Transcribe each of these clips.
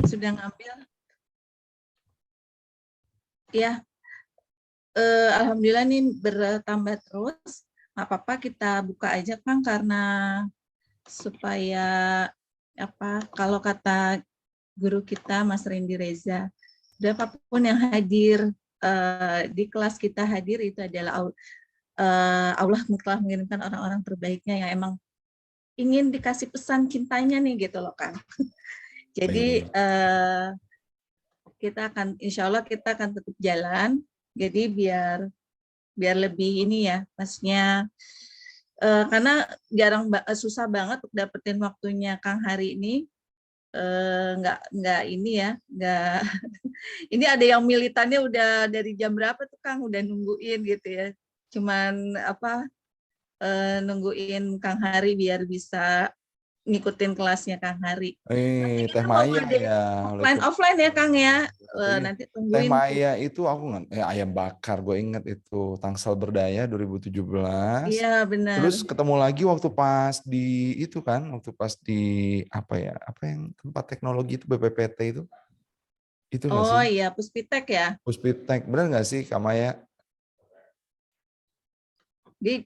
Sudah ngambil? Ya, alhamdulillah nih bertambah terus. Nggak apa-apa kita buka aja Kang, karena supaya apa? Kalau kata guru kita Mas Rendi Reza, berapapun yang hadir di kelas kita hadir itu adalah Allah telah mengirimkan orang-orang terbaiknya yang emang ingin dikasih pesan cintanya nih gitu loh Kang. Jadi kita akan, insya Allah kita akan tetap jalan. Jadi biar lebih ini ya, maksudnya karena susah banget untuk dapetin waktunya Kang hari ini. Nggak ini ya, nggak. Ini ada yang militannya udah dari jam berapa tuh Kang, udah nungguin gitu ya. Cuman apa nungguin Kang Hari biar bisa ngikutin kelasnya Kang Hari. Nanti Teh kita mau Maya ada ya. offline ya Kang ya. Nanti Teh tungguin. Maya itu aku ayam bakar, gue inget itu Tangsel Berdaya 2017. Iya benar. Terus ketemu lagi waktu pas di itu kan, waktu pas di apa ya, apa yang tempat teknologi itu BPPT itu nggak Oh sih? iya Puspitek ya. Puspitek, bener nggak sih Kak Maya? Di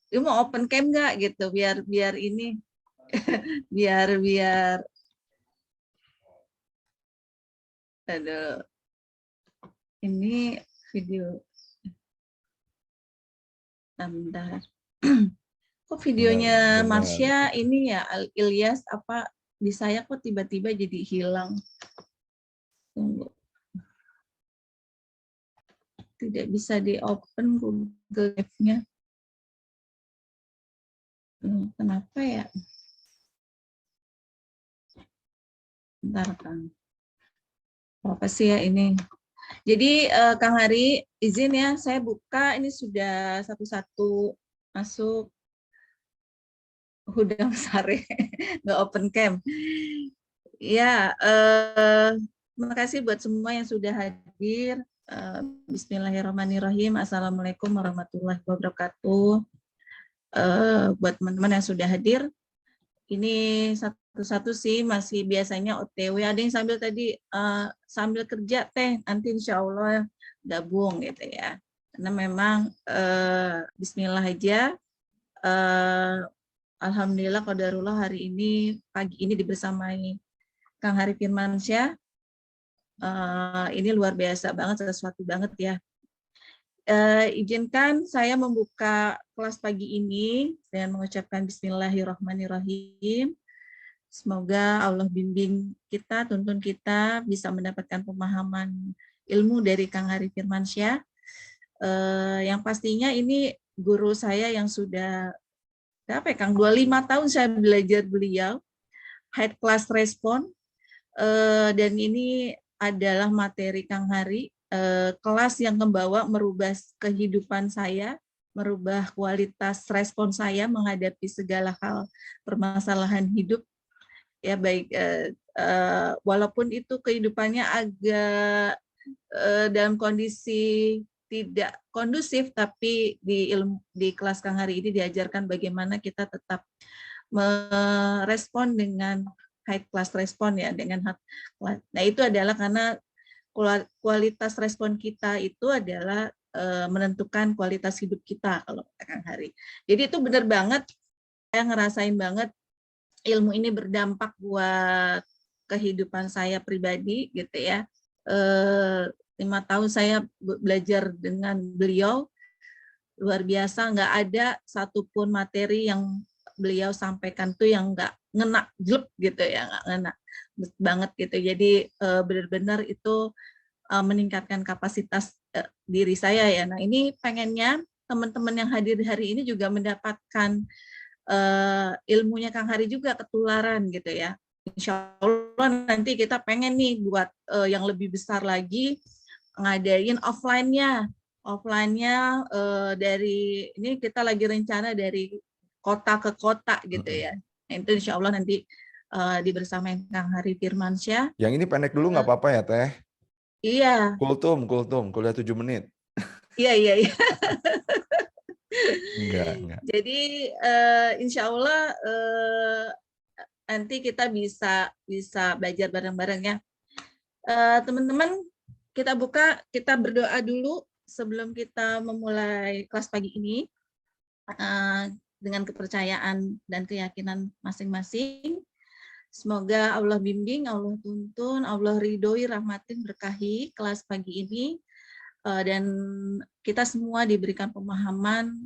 dia mau open cam nggak gitu biar ini biar aduh ini video bentar. Kok videonya Bener. Marsha ini ya Ilyas apa di saya kok tiba-tiba jadi hilang. Tunggu. Tidak bisa di open Google Drive-nya. Kenapa ya? Bentar Kang. Apa sih ya ini? Jadi Kang Hari izin ya saya buka ini sudah satu-satu masuk Hudang Sare nggak open cam. Ya, terima kasih buat semua yang sudah hadir. Bismillahirrahmanirrahim. Assalamualaikum warahmatullahi wabarakatuh. Buat teman-teman yang sudah hadir, ini satu-satu sih masih biasanya OTW. Ada yang sambil tadi sambil kerja teh, nanti insya Allah gabung gitu ya. Karena memang Bismillah aja. Alhamdulillah qadarullah hari ini pagi ini dibersamai Kang Hari Firmansyah. Ini luar biasa banget, sesuatu banget ya. Izinkan saya membuka kelas pagi ini dengan mengucapkan Bismillahirrahmanirrahim. Semoga Allah bimbing kita, tuntun kita bisa mendapatkan pemahaman ilmu dari Kang Hari Firmansyah. Yang pastinya ini guru saya yang sudah berapa ya Kang? 25 tahun saya belajar beliau, High Class Response, dan ini adalah materi Kang Hari, kelas yang membawa merubah kehidupan saya, merubah kualitas respon saya menghadapi segala hal permasalahan hidup. Ya baik, walaupun itu kehidupannya agak dalam kondisi tidak kondusif, tapi di kelas Kang Hari ini diajarkan bagaimana kita tetap merespon dengan high class respon ya dengan nah itu adalah karena kualitas respon kita itu adalah menentukan kualitas hidup kita kalau Kang Hari. Jadi itu benar banget, saya ngerasain banget ilmu ini berdampak buat kehidupan saya pribadi gitu ya. 5 tahun saya belajar dengan beliau, luar biasa, nggak ada satupun materi yang beliau sampaikan tuh yang nggak ngena jelek gitu ya, nggak ngena banget gitu. Jadi benar-benar itu meningkatkan kapasitas diri saya ya. Nah ini pengennya teman-teman yang hadir hari ini juga mendapatkan ilmunya Kang Hari juga ketularan gitu ya. Insya Allah nanti kita pengen nih buat yang lebih besar lagi ngadain offline-nya dari ini kita lagi rencana dari kota ke kota gitu ya. Nah, itu insya Allah nanti dibersamain Kang Hari Firmansyah. Yang ini pendek dulu nggak apa-apa ya Teh? Iya. Kultum, kuliah 7 menit. Iya. Enggak. Jadi insya Allah nanti kita bisa belajar bareng-bareng ya. Teman-teman, kita berdoa dulu sebelum kita memulai kelas pagi ini dengan kepercayaan dan keyakinan masing-masing. Semoga Allah bimbing, Allah tuntun, Allah ridhoi, rahmatin, berkahi kelas pagi ini, dan kita semua diberikan pemahaman,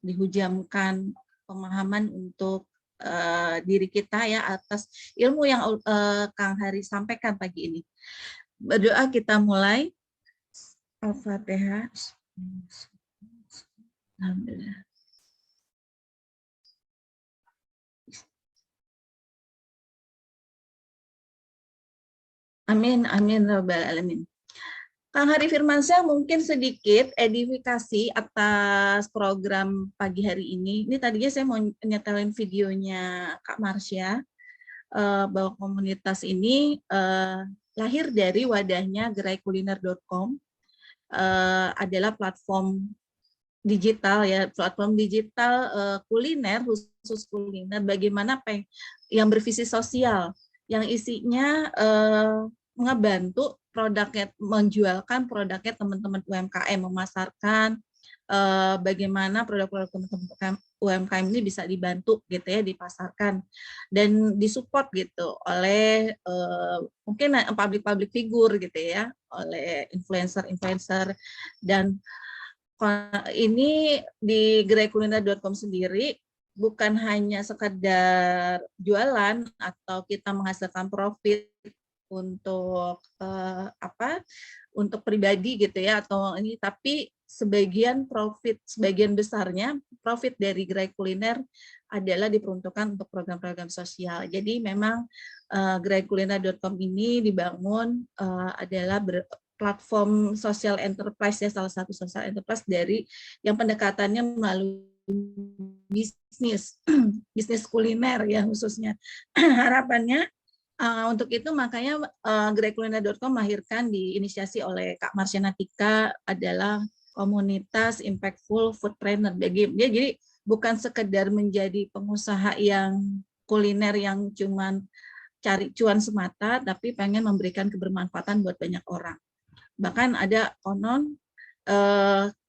dihujamkan pemahaman untuk diri kita ya atas ilmu yang Kang Hari sampaikan pagi ini. Berdoa kita mulai. Al-Fatihah. Alhamdulillah. Amin, amin, rabbal alamin. Kang Hari Firmansyah mungkin sedikit edifikasi atas program pagi hari ini. Ini tadinya saya mau nyetelin videonya Kak Marsha, bahwa komunitas ini lahir dari wadahnya geraikuliner.com, adalah platform digital ya, platform digital kuliner, khusus kuliner, bagaimana yang bervisi sosial, yang isinya ngebantu produknya, menjualkan produknya teman-teman UMKM, memasarkan bagaimana produk-produk teman-teman UMKM ini bisa dibantu gitu ya, dipasarkan dan disupport gitu oleh mungkin public figure gitu ya, oleh influencer dan ini di geraikuliner.com sendiri bukan hanya sekedar jualan atau kita menghasilkan profit untuk untuk pribadi gitu ya, atau ini, tapi sebagian besarnya profit dari Gerai Kuliner adalah diperuntukkan untuk program-program sosial. Jadi memang geraikuliner.com ini dibangun adalah platform social enterprise ya, salah satu social enterprise dari yang pendekatannya melalui bisnis kuliner ya khususnya. Harapannya untuk itu makanya geraikuliner.com melahirkan, diinisiasi oleh Kak Marsha Natika, adalah komunitas impactful food trainer. Jadi bukan sekedar menjadi pengusaha yang kuliner yang cuman cari cuan semata, tapi pengen memberikan kebermanfaatan buat banyak orang. Bahkan ada konon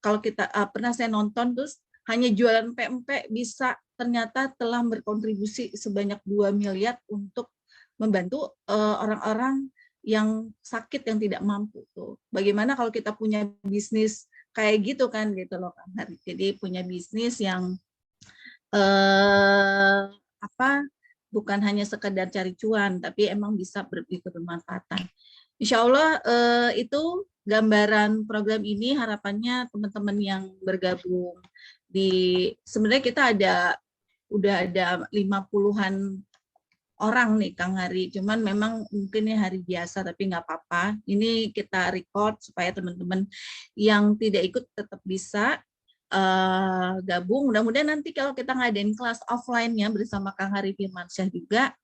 kalau kita pernah saya nonton terus hanya jualan PMP bisa ternyata telah berkontribusi sebanyak 2 miliar untuk membantu orang-orang yang sakit, yang tidak mampu tuh. Bagaimana kalau kita punya bisnis kayak gitu kan gitu loh Kang Hari. Jadi punya bisnis yang bukan hanya sekedar cari cuan, tapi emang bisa bermanfaatan. Insya Allah itu gambaran program ini. Harapannya teman-teman yang bergabung sebenarnya kita udah ada 50-an orang nih Kang Hari, cuman memang mungkin ini hari biasa tapi nggak apa-apa. Ini kita record supaya teman-teman yang tidak ikut tetap bisa gabung. Mudah-mudahan nanti kalau kita ngadain kelas offline-nya bersama Kang Hari Firmansyah juga,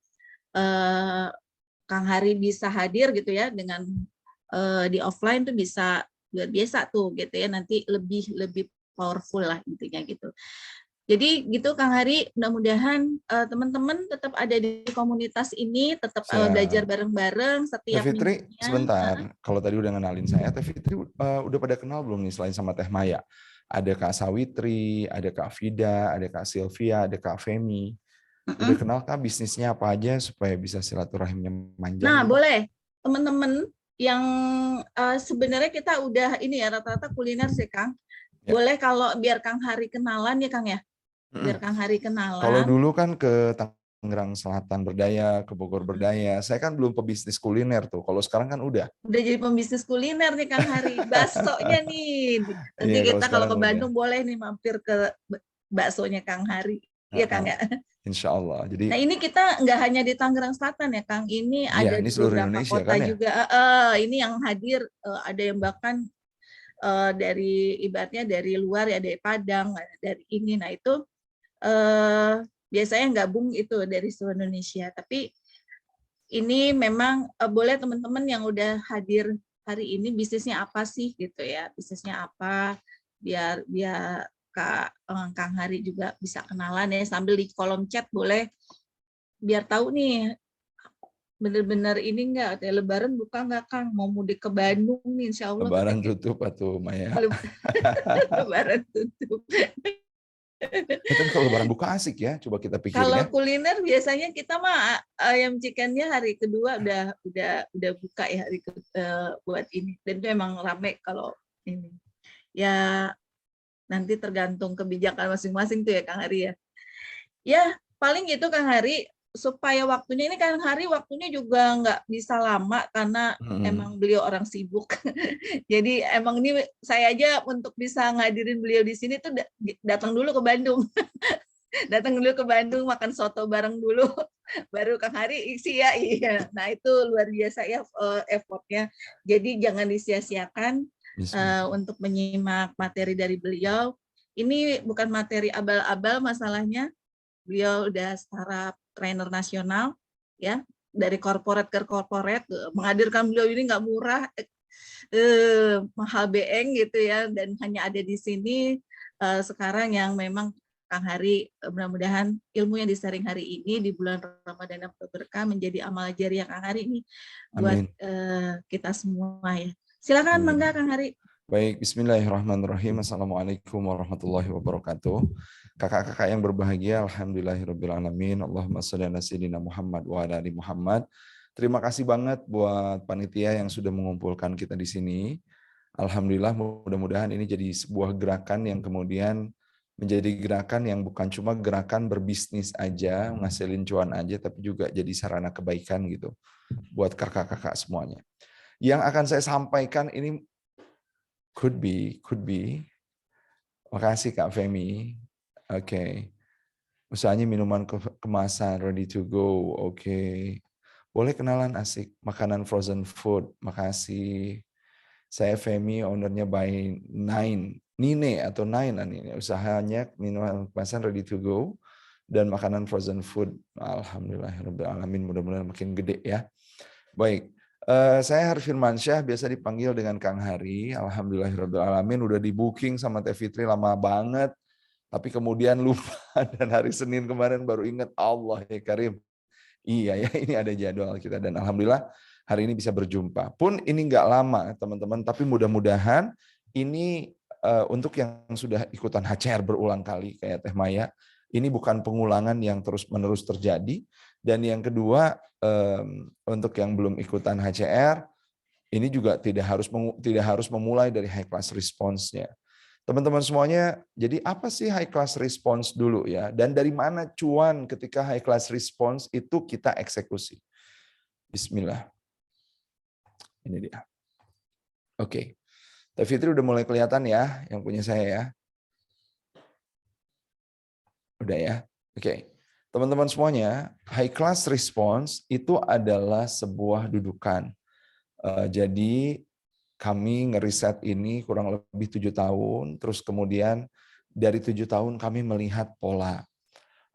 Kang Hari bisa hadir gitu ya, dengan di offline tuh bisa luar biasa tuh gitu ya, nanti lebih powerful lah intinya gitu. Jadi gitu Kang Hari, mudah-mudahan teman-teman tetap ada di komunitas ini, tetap belajar bareng-bareng setiap Teh Fitri, minggunya. sebentar. Kalau tadi udah ngenalin saya, Teh Fitri udah pada kenal belum nih selain sama Teh Maya? Ada Kak Sawitri, ada Kak Vida, ada Kak Sylvia, ada Kak Femi. Udah kenal Kak bisnisnya apa aja supaya bisa silaturahimnya panjang? Nah, gitu? boleh teman-teman yang sebenarnya kita udah ini ya rata-rata kuliner sih Kang. Ya. Boleh kalau biar Kang Hari kenalan ya Kang ya. Biar Kang Hari kenalan. Kalau dulu kan ke Tangerang Selatan berdaya, ke Bogor berdaya. Saya kan belum pebisnis kuliner tuh. Kalau sekarang kan udah. Udah jadi pembisnis kuliner nih Kang Hari. Baksonya nih. Nanti kita kalau ke Bandung boleh nih mampir ke baksonya Kang Hari. Iya Kang ya. Insya Allah. Jadi, nah ini kita nggak hanya di Tangerang Selatan ya Kang. Ini ada ini di beberapa Indonesia, kota kan, juga. Ini yang hadir ada yang bahkan dari ibaratnya dari luar ya, dari Padang, dari ini. Nah itu biasanya gabung itu dari seluruh Indonesia. Tapi ini memang boleh teman-teman yang udah hadir hari ini bisnisnya apa sih gitu ya, bisnisnya apa, biar Kang Hari juga bisa kenalan ya, sambil di kolom chat boleh biar tahu nih bener-bener ini enggak, Lebaran buka enggak Kang? Mau mudik ke Bandung nih, insya Allah kata Lebaran gitu. tutup atau Maya. Lebaran tutup. Tapi kalau Lebaran buka asik ya, coba kita pikirin Kalau ya. kuliner biasanya kita mah ayam chickennya hari kedua udah buka ya buat ini. Dan itu emang rame kalau ini. Ya nanti tergantung kebijakan masing-masing tuh ya Kang Hari ya. Ya paling gitu Kang Hari, supaya waktunya ini Kang Hari waktunya juga nggak bisa lama karena emang beliau orang sibuk. Jadi emang ini saya aja untuk bisa ngadirin beliau di sini tuh datang dulu ke Bandung. Datang dulu ke Bandung, makan soto bareng dulu, baru Kang Hari isi ya. Iya. Nah itu luar biasa ya effortnya. Jadi jangan disia-siakan untuk menyimak materi dari beliau. Ini bukan materi abal-abal masalahnya. Beliau udah startup trainer nasional, ya, dari corporate ke corporate. Menghadirkan beliau ini nggak murah, mahal beeng gitu ya, dan hanya ada di sini sekarang yang memang Kang Hari, mudah-mudahan ilmu yang di-sharing hari ini di bulan Ramadan yang berkah menjadi amal jariah Kang Hari ini buat kita semua ya. Silakan mangga Kang Hari. Baik, bismillahirrahmanirrahim. Assalamualaikum warahmatullahi wabarakatuh. Kakak-kakak yang berbahagia, alhamdulillahirrabbilalamin. Allahumma sholli ala sayyidina Muhammad wa ala ali Muhammad. Terima kasih banget buat panitia yang sudah mengumpulkan kita di sini. Alhamdulillah, mudah-mudahan ini jadi sebuah gerakan yang kemudian menjadi gerakan yang bukan cuma gerakan berbisnis aja, ngasilin cuan aja, tapi juga jadi sarana kebaikan gitu buat kakak-kakak semuanya. Yang akan saya sampaikan ini could be. Makasih Kak Femi. Oke. Usahanya minuman kemasan, ready to go. Oke. Boleh kenalan asik. Makanan frozen food. Makasih. Saya Femi, ownernya by Nine. Nine atau Nine ini. Usahanya minuman kemasan ready to go. Dan makanan frozen food. Alhamdulillahirrahmanirrahim. Mudah-mudahan makin gede ya. Baik. Saya Harif Firmansyah, biasa dipanggil dengan Kang Hari. Alhamdulillahirrahmanirrahim. Udah di booking sama Teh Fitri lama banget. Tapi kemudian lupa dan hari Senin kemarin baru ingat, Allah ya Karim. Iya ya, ini ada jadwal kita dan alhamdulillah hari ini bisa berjumpa. Pun ini nggak lama teman-teman, tapi mudah-mudahan ini untuk yang sudah ikutan HCR berulang kali kayak Teh Maya, ini bukan pengulangan yang terus-menerus terjadi. Dan yang kedua, untuk yang belum ikutan HCR, ini juga tidak harus memulai dari high class response-nya. Teman-teman semuanya, jadi apa sih high class response dulu ya? Dan dari mana cuan ketika high class response itu kita eksekusi? Bismillah. Ini dia. Oke. Teh Fitri udah mulai kelihatan ya, yang punya saya ya. Udah ya. Oke. Teman-teman semuanya, high class response itu adalah sebuah dudukan. Jadi kami ngeriset ini kurang lebih 7 tahun, terus kemudian dari 7 tahun kami melihat pola.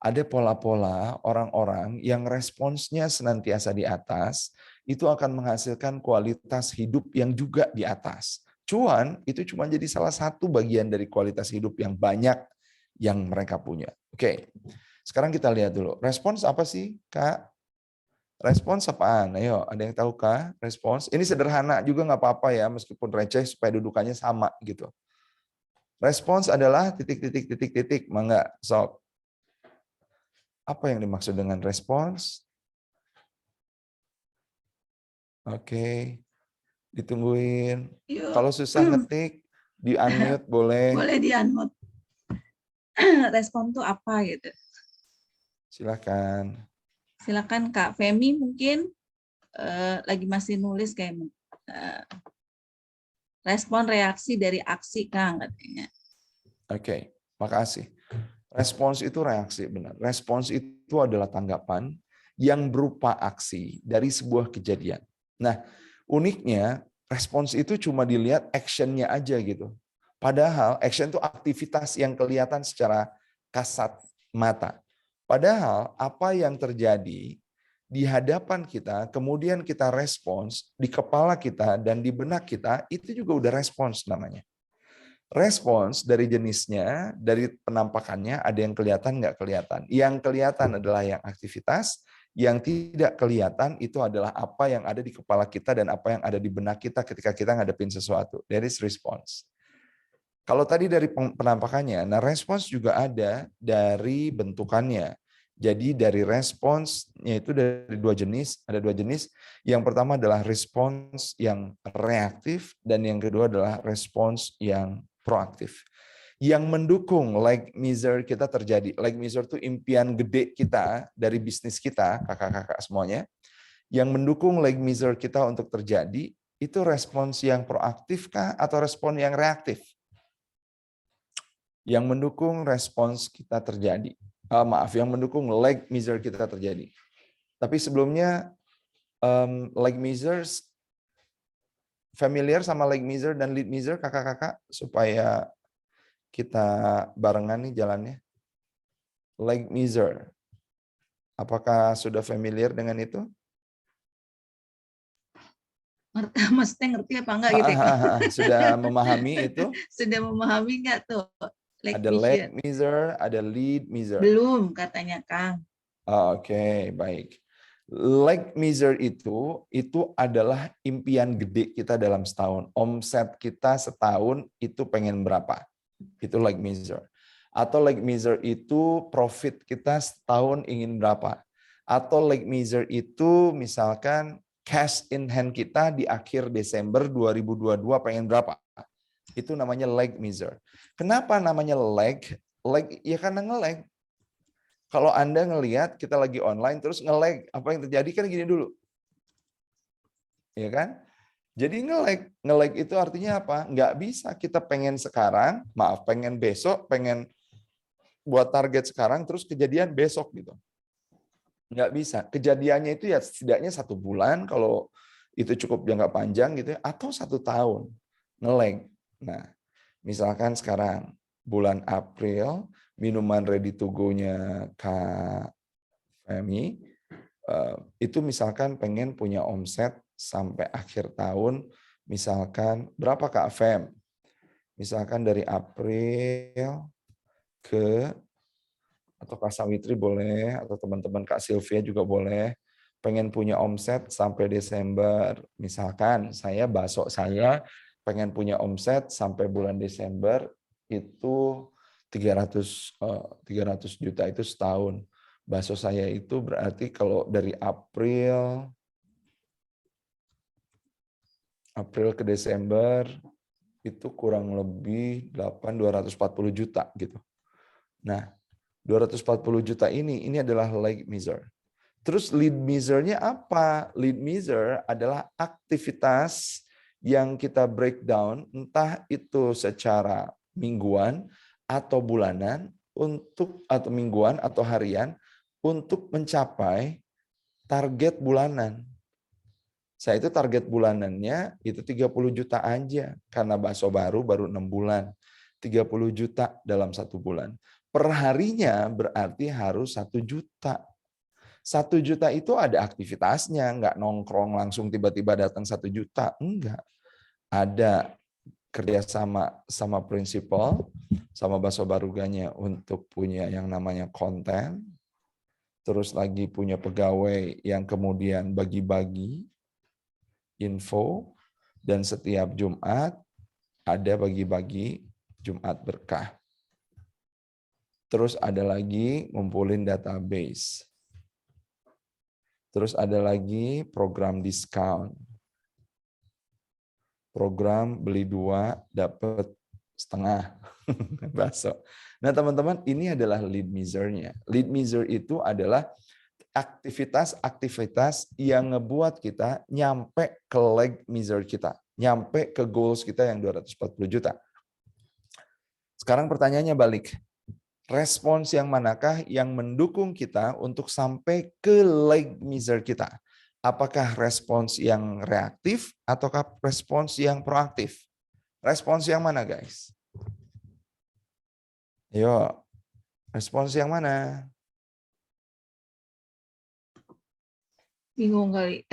Ada pola-pola orang-orang yang responsnya senantiasa di atas, itu akan menghasilkan kualitas hidup yang juga di atas. Cuan itu cuma jadi salah satu bagian dari kualitas hidup yang banyak yang mereka punya. Oke, sekarang kita lihat dulu. Respons apa sih, Kak? Respons apaan? Ayo, ada yang tahu kah? Respons. Ini sederhana juga nggak apa-apa ya, meskipun receh supaya dudukannya sama gitu. Respons adalah titik. Mangga, sok. Apa yang dimaksud dengan respons? Oke, ditungguin. Yuk. Kalau susah ngetik, di-unmute boleh. Boleh di-unmute. Respon tuh apa gitu? Silakan. Silakan Kak Femi mungkin lagi masih nulis kayak respon reaksi dari aksi Kang katanya. Oke, makasih. Respons itu reaksi, benar. Respons itu adalah tanggapan yang berupa aksi dari sebuah kejadian. Nah, uniknya respons itu cuma dilihat actionnya aja gitu. Padahal action itu aktivitas yang kelihatan secara kasat mata. Padahal apa yang terjadi di hadapan kita, kemudian kita respons di kepala kita dan di benak kita, itu juga udah respons namanya. Respons dari jenisnya, dari penampakannya, ada yang kelihatan nggak kelihatan. Yang kelihatan adalah yang aktivitas, Yang tidak kelihatan itu adalah apa yang ada di kepala kita dan apa yang ada di benak kita ketika kita ngadepin sesuatu. That is response. Kalau tadi dari penampakannya, nah respons juga ada dari bentukannya. Jadi dari responsnya itu dari dua jenis, ada dua jenis. Yang pertama adalah respons yang reaktif dan yang kedua adalah respons yang proaktif. Yang mendukung like miser kita terjadi. Like miser itu impian gede kita dari bisnis kita, kakak-kakak semuanya. Yang mendukung like miser kita untuk terjadi, itu respons yang proaktif kah atau respons yang reaktif? Yang mendukung respons kita terjadi. Yang mendukung like miser kita terjadi. Tapi sebelumnya, like misers, familiar sama like miser dan lead miser, kakak-kakak, supaya kita barengan nih jalannya. Like miser, apakah sudah familiar dengan itu? Maksudnya ngerti apa enggak gitu ya, Kang? Sudah memahami itu? Sudah memahami enggak tuh? Like Ada like miser, ada lead miser. Belum katanya, Kang. Oke, baik. Like miser itu adalah impian gede kita dalam setahun. Omset kita setahun itu pengen berapa? Itu like miser. Atau like miser itu profit kita setahun ingin berapa? Atau like miser itu misalkan cash in hand kita di akhir Desember 2022 pengen berapa? Itu namanya like miser. Kenapa namanya like? Like ya karena nge-lag. Kalau Anda ngelihat kita lagi online terus nge-lag, apa yang terjadi kan gini dulu. Ya kan? Jadi nge-lag. Nge-lag itu artinya apa? Nggak bisa kita pengen sekarang, pengen besok, pengen buat target sekarang terus kejadian besok gitu. Nggak bisa. Kejadiannya itu ya setidaknya 1 bulan kalau itu cukup jangka panjang gitu ya, atau 1 tahun nge-lag. Nah, misalkan sekarang bulan April minuman ready to go-nya Kak Femi itu misalkan pengen punya omset sampai akhir tahun misalkan berapa Kak Fem? Misalkan dari April ke atau Kak Sawitri boleh atau teman-teman Kak Sylvia juga boleh pengen punya omset sampai Desember. Misalkan saya bakso saya pengen punya omset sampai bulan Desember itu 300 juta itu setahun. Bakso saya itu berarti kalau dari April ke Desember itu kurang lebih 240 juta gitu. Nah, 240 juta ini adalah like miser. Terus lead misernya apa? Lead miser adalah aktivitas yang kita breakdown, entah itu secara mingguan atau bulanan, atau mingguan atau harian, untuk mencapai target bulanan. Saya itu target bulanannya itu 30 juta aja, karena bakso baru 6 bulan. 30 juta dalam 1 bulan. Per harinya berarti harus 1 juta. 1 juta itu ada aktivitasnya, nggak nongkrong langsung tiba-tiba datang 1 juta, enggak. Ada kerjasama sama prinsipal, sama Bakso Baruganya untuk punya yang namanya konten, terus lagi punya pegawai yang kemudian bagi-bagi info, dan setiap Jumat ada bagi-bagi Jumat berkah. Terus ada lagi ngumpulin database. Terus ada lagi program diskon. Program beli 2 dapat setengah bakso. Nah teman-teman, ini adalah lead misernya. Lead miser itu adalah aktivitas-aktivitas yang ngebuat kita nyampe ke leg miser kita. Nyampe ke goals kita yang 240 juta. Sekarang pertanyaannya balik. Respons yang manakah yang mendukung kita untuk sampai ke leg miser kita? Apakah respons yang reaktif ataukah respons yang proaktif? Respons yang mana, guys? Yo, respons yang mana? Bingung kali.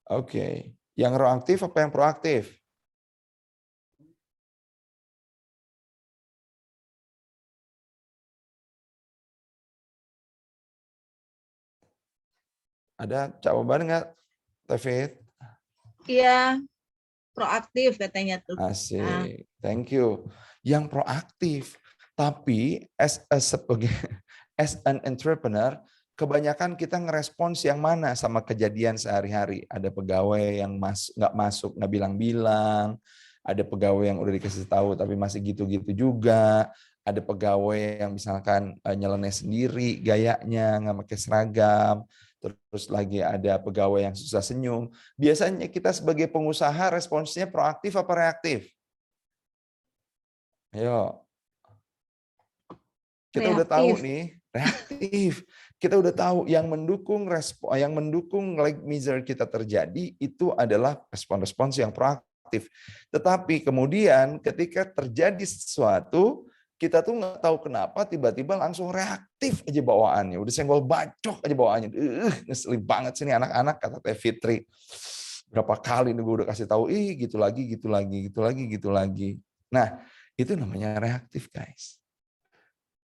Oke. Yang reaktif apa yang proaktif? Ada jawaban nggak, Tevit? Iya, proaktif katanya tuh. Asik, thank you. Yang proaktif, tapi sebagai as an entrepreneur, kebanyakan kita ngerespons yang mana sama kejadian sehari-hari. Ada pegawai yang nggak masuk, nggak bilang-bilang. Ada pegawai yang udah dikasih tahu tapi masih gitu-gitu juga. Ada pegawai yang misalkan nyeleneh sendiri gayanya, nggak pakai seragam. Terus lagi ada pegawai yang susah senyum. Biasanya kita sebagai pengusaha responsnya proaktif apa reaktif? Ayo. Kita udah tahu Reaktif. nih, reaktif. Kita udah tahu yang mendukung like misery kita terjadi itu adalah respons-respons yang proaktif. Tetapi kemudian ketika terjadi sesuatu, kita tuh nggak tahu kenapa tiba-tiba langsung reaktif aja bawaannya. Udah senggol bacok aja bawaannya. Ngeselin banget sih nih anak-anak, kata Teh Fitri. Berapa kali nih gue udah kasih tahu, gitu lagi, gitu lagi, gitu lagi, gitu lagi. Nah, itu namanya reaktif, guys.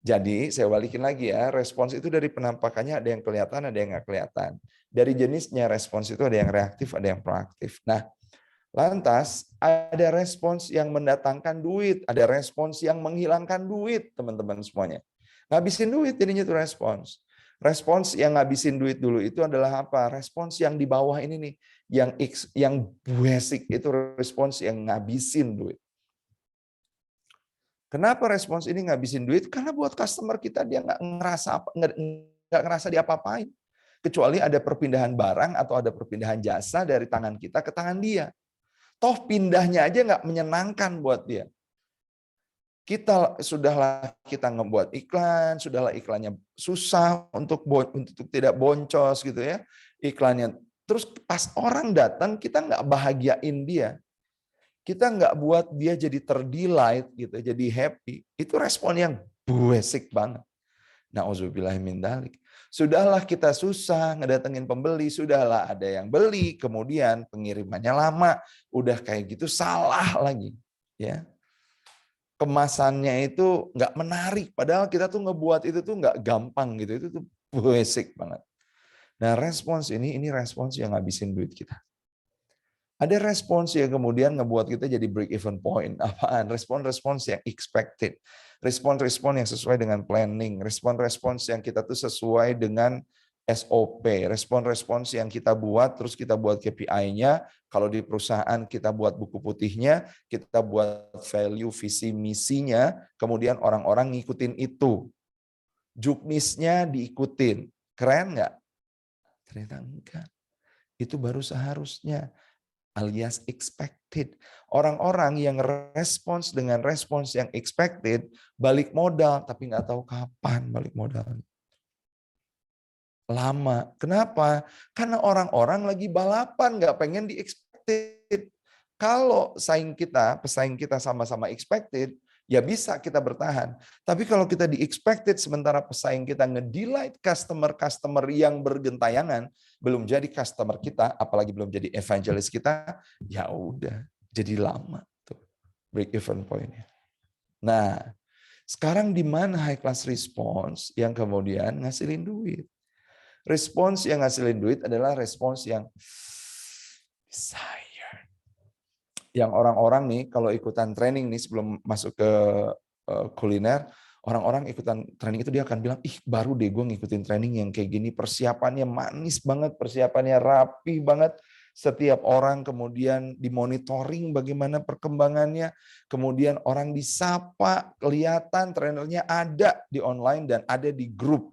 Jadi saya balikin lagi ya, respons itu dari penampakannya ada yang kelihatan, ada yang nggak kelihatan. Dari jenisnya respons itu ada yang reaktif, ada yang proaktif. Nah, lantas ada respons yang mendatangkan duit, ada respons yang menghilangkan duit, teman-teman semuanya. Ngabisin duit jadinya itu respons. Respons yang ngabisin duit dulu itu adalah apa? Respons yang di bawah ini nih, yang basic itu respons yang ngabisin duit. Kenapa respons ini ngabisin duit? Karena buat customer kita dia nggak ngerasa diapa-apain. Kecuali ada perpindahan barang atau ada perpindahan jasa dari tangan kita ke tangan dia. Toh pindahnya aja nggak menyenangkan buat dia. Kita ngebuat iklan, sudahlah iklannya susah untuk tidak boncos gitu ya. Iklannya terus pas orang datang kita nggak bahagiain dia. Kita nggak buat dia jadi terdelight gitu, jadi happy. Itu respon yang basic banget. Nauzubillah min dzalik. Sudahlah kita susah ngedatengin pembeli, sudahlah ada yang beli, kemudian pengirimannya lama, udah kayak gitu salah lagi, ya. Kemasannya itu nggak menarik, padahal kita tuh ngebuat itu tuh nggak gampang gitu, itu tuh basic banget. Nah, respons ini respons yang ngabisin duit kita. Ada respons yang kemudian ngebuat kita jadi break even point. Apaan? Respon-respons yang expected. Respon-respon yang sesuai dengan planning. Respon-respons yang kita tuh sesuai dengan SOP. Respon-respons yang kita buat, terus kita buat KPI-nya. Kalau di perusahaan kita buat buku putihnya, kita buat value, visi, misinya, kemudian orang-orang ngikutin itu. Juknisnya diikutin. Keren nggak? Ternyata enggak. Itu baru seharusnya. Alias expected. Orang-orang yang respons dengan respons yang expected, balik modal, tapi nggak tahu kapan balik modal. Lama. Kenapa? Karena orang-orang lagi balapan, nggak pengen di expected. Kalau pesaing kita sama-sama expected, ya bisa kita bertahan. Tapi kalau kita di expected, sementara pesaing kita ngedelight customer-customer yang bergentayangan, belum jadi customer kita, apalagi belum jadi evangelis kita, ya udah, jadi lama tuh break even point-nya. Nah, sekarang di mana high class response yang kemudian ngasilin duit? Respons yang ngasilin duit adalah respons yang desire. Yang orang-orang nih kalau ikutan training nih sebelum masuk ke kuliner, orang-orang ikutan training itu dia akan bilang, ih baru deh gue ngikutin training yang kayak gini, persiapannya manis banget, persiapannya rapi banget, setiap orang kemudian dimonitoring bagaimana perkembangannya, kemudian orang disapa, kelihatan trainernya ada di online dan ada di grup.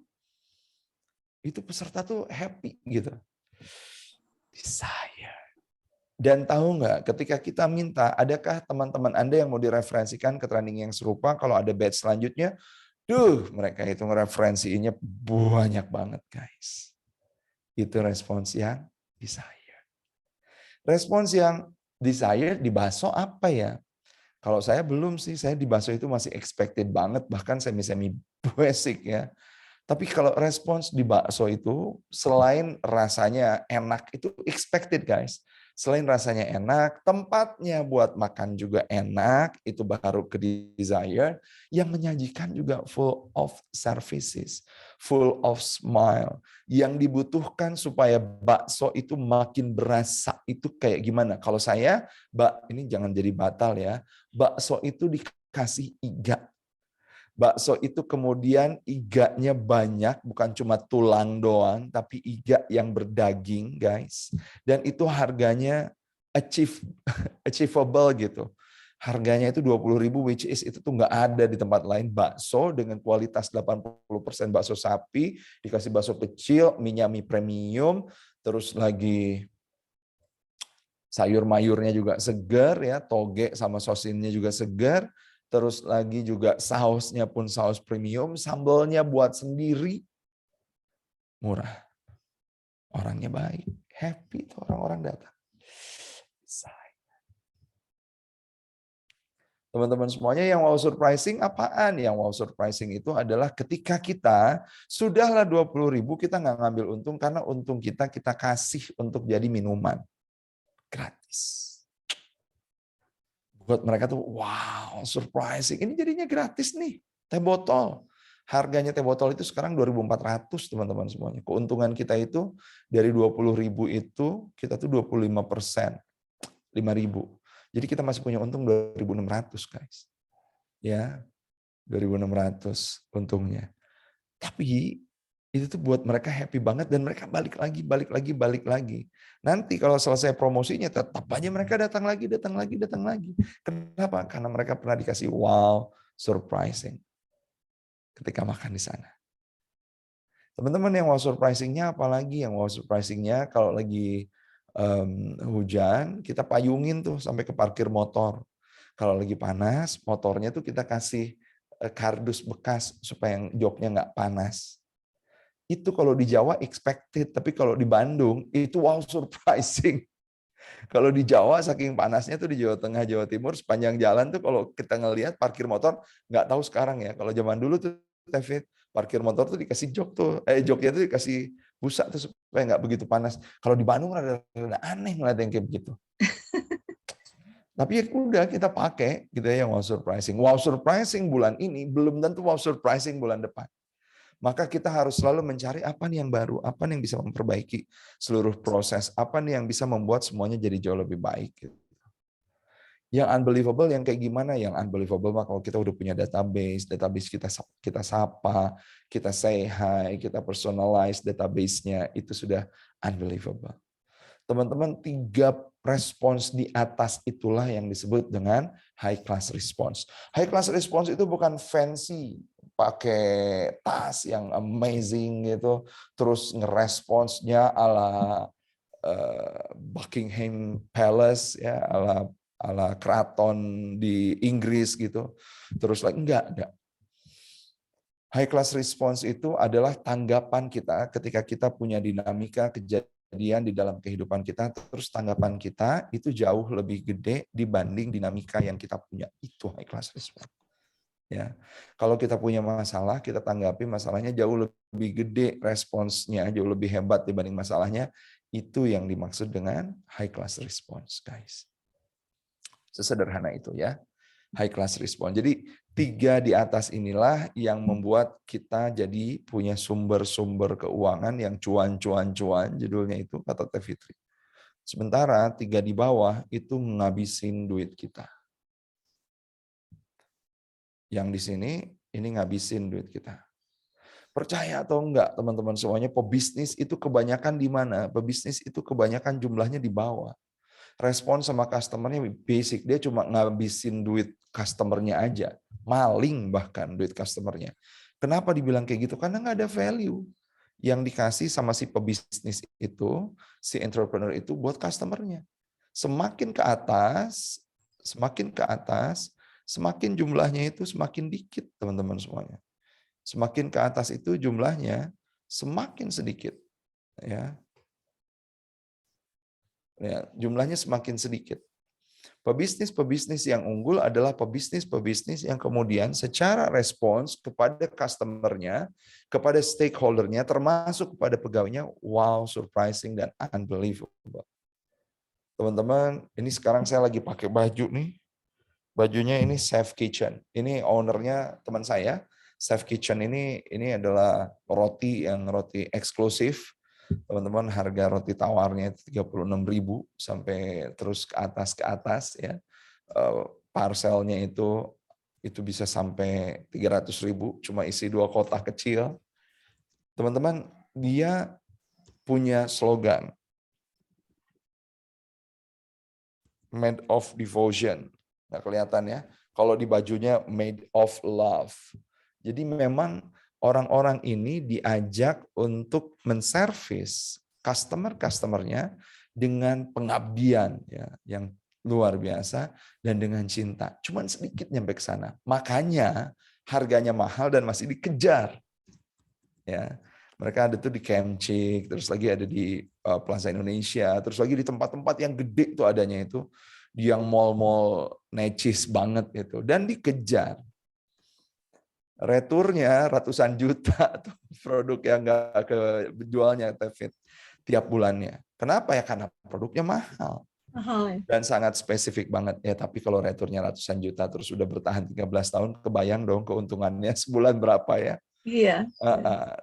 Itu peserta tuh happy gitu. Desire. Dan tahu nggak, ketika kita minta, adakah teman-teman Anda yang mau direferensikan ke training yang serupa, kalau ada batch selanjutnya, mereka itu ngereferensinya banyak banget, guys. Itu respons yang desire. Respons yang desire di bakso apa ya? Kalau saya belum sih, saya di bakso itu masih expected banget, bahkan semi-semi basic ya. Tapi kalau respons di bakso itu, selain rasanya enak, itu expected, guys. Selain rasanya enak, tempatnya buat makan juga enak, itu baru ke desire, yang menyajikan juga full of services, full of smile. Yang dibutuhkan supaya bakso itu makin berasa, itu kayak gimana? Kalau saya, ini jangan jadi batal ya, bakso itu dikasih iga. Bakso itu kemudian iganya banyak, bukan cuma tulang doang, tapi iga yang berdaging, guys. Dan itu harganya achievable gitu. Harganya itu 20.000, which is itu tuh nggak ada di tempat lain. Bakso dengan kualitas 80% bakso sapi, dikasih bakso kecil, mie premium, terus lagi sayur mayurnya juga segar ya, toge sama sosinnya juga segar. Terus lagi juga sausnya pun saus premium, sambalnya buat sendiri, murah. Orangnya baik, happy tuh orang-orang datang. Teman-teman semuanya, yang wow surprising apaan? Yang wow surprising itu adalah ketika kita sudahlah 20.000, kita nggak ngambil untung karena untung kita kasih untuk jadi minuman gratis. Buat mereka tuh, wow, surprising. Ini jadinya gratis nih, teh botol. Harganya teh botol itu sekarang 2.400, teman-teman semuanya. Keuntungan kita itu dari 20.000 itu, kita tuh 25%, 5.000. Jadi kita masih punya untung 2.600, guys. Ya, 2.600 untungnya. Tapi itu tuh buat mereka happy banget dan mereka balik lagi. Nanti kalau selesai promosinya tetap aja mereka datang lagi. Kenapa? Karena mereka pernah dikasih wow surprising ketika makan di sana. Teman-teman, yang wow surprisingnya apalagi? Yang wow surprisingnya kalau lagi hujan, kita payungin tuh sampai ke parkir motor. Kalau lagi panas, motornya tuh kita kasih kardus bekas supaya joknya nggak panas. Itu kalau di Jawa expected, tapi kalau di Bandung itu wow surprising. Kalau di Jawa saking panasnya tuh di Jawa Tengah, Jawa Timur, sepanjang jalan tuh kalau kita ngelihat parkir motor, nggak tahu sekarang ya. Kalau zaman dulu tuh, David, parkir motor tuh dikasih jok tuh, joknya tuh dikasih busa tuh supaya nggak begitu panas. Kalau di Bandung rada aneh ngeliat yang kayak begitu. Tapi ya udah kita pakai gitu ya, yang wow surprising. Wow surprising bulan ini belum tentu wow surprising bulan depan. Maka kita harus selalu mencari apa nih yang baru, apa nih yang bisa memperbaiki seluruh proses, apa nih yang bisa membuat semuanya jadi jauh lebih baik. Yang unbelievable yang kayak gimana? Yang unbelievable mah kalau kita udah punya database kita sapa, kita say hi, kita personalize database-nya, itu sudah unbelievable. Teman-teman, 3 respons di atas itulah yang disebut dengan high class response. High class response itu bukan fancy, pakai tas yang amazing gitu, terus ngeresponsnya ala Buckingham Palace ya, ala keraton di Inggris gitu. Terus lagi enggak. High class response itu adalah tanggapan kita ketika kita punya dinamika kejadian di dalam kehidupan kita, terus tanggapan kita itu jauh lebih gede dibanding dinamika yang kita punya. Itu high class response. Ya, kalau kita punya masalah, kita tanggapi masalahnya jauh lebih gede, responsnya jauh lebih hebat dibanding masalahnya. Itu yang dimaksud dengan high class response, guys. Sesederhana itu ya, high class response. Jadi 3 di atas inilah yang membuat kita jadi punya sumber-sumber keuangan yang cuan, judulnya itu kata Teh Fitri. Sementara 3 di bawah itu ngabisin duit kita. Yang di sini ini ngabisin duit kita. Percaya atau enggak teman-teman semuanya, pebisnis itu kebanyakan di mana? Pebisnis itu kebanyakan jumlahnya di bawah. Respon sama customer-nya basic, dia cuma ngabisin duit customer-nya aja. Maling bahkan duit customer-nya. Kenapa dibilang kayak gitu? Karena nggak ada value yang dikasih sama si pebisnis itu, si entrepreneur itu buat customer-nya. Semakin ke atas, semakin jumlahnya itu semakin dikit, teman-teman semuanya. Semakin ke atas itu jumlahnya semakin sedikit. Ya, jumlahnya semakin sedikit. Pebisnis yang unggul adalah pebisnis yang kemudian secara respons kepada customer-nya, kepada stakeholder-nya, termasuk kepada pegawainya, wow, surprising, dan unbelievable. Teman-teman, ini sekarang saya lagi pakai baju nih. Bajunya ini Chef Kitchen. Ini ownernya teman saya. Chef Kitchen ini adalah roti eksklusif. Teman-teman, harga roti tawarnya itu 36.000 sampai terus ke atas ya. Parcelnya itu bisa sampai 300.000, cuma isi 2 kotak kecil. Teman-teman, dia punya slogan Made of Devotion. Nggak kelihatan ya. Kalau di bajunya Made of Love. Jadi memang orang-orang ini diajak untuk menservis customer-customernya dengan pengabdian ya, yang luar biasa dan dengan cinta. Cuman sedikit nyampe ke sana. Makanya harganya mahal dan masih dikejar. Ya. Mereka ada tuh di Kemcik, terus lagi ada di Plaza Indonesia, terus lagi di tempat-tempat yang gede tuh adanya itu, di yang mall-mall necis banget itu, dan dikejar. Returnya ratusan juta tuh produk yang nggak kejualnya tiap bulannya. Kenapa ya? Karena produknya mahal. Mahal ya. Dan sangat spesifik banget ya. Tapi kalau returnya ratusan juta terus sudah bertahan 13 tahun, kebayang dong keuntungannya sebulan berapa ya. Iya.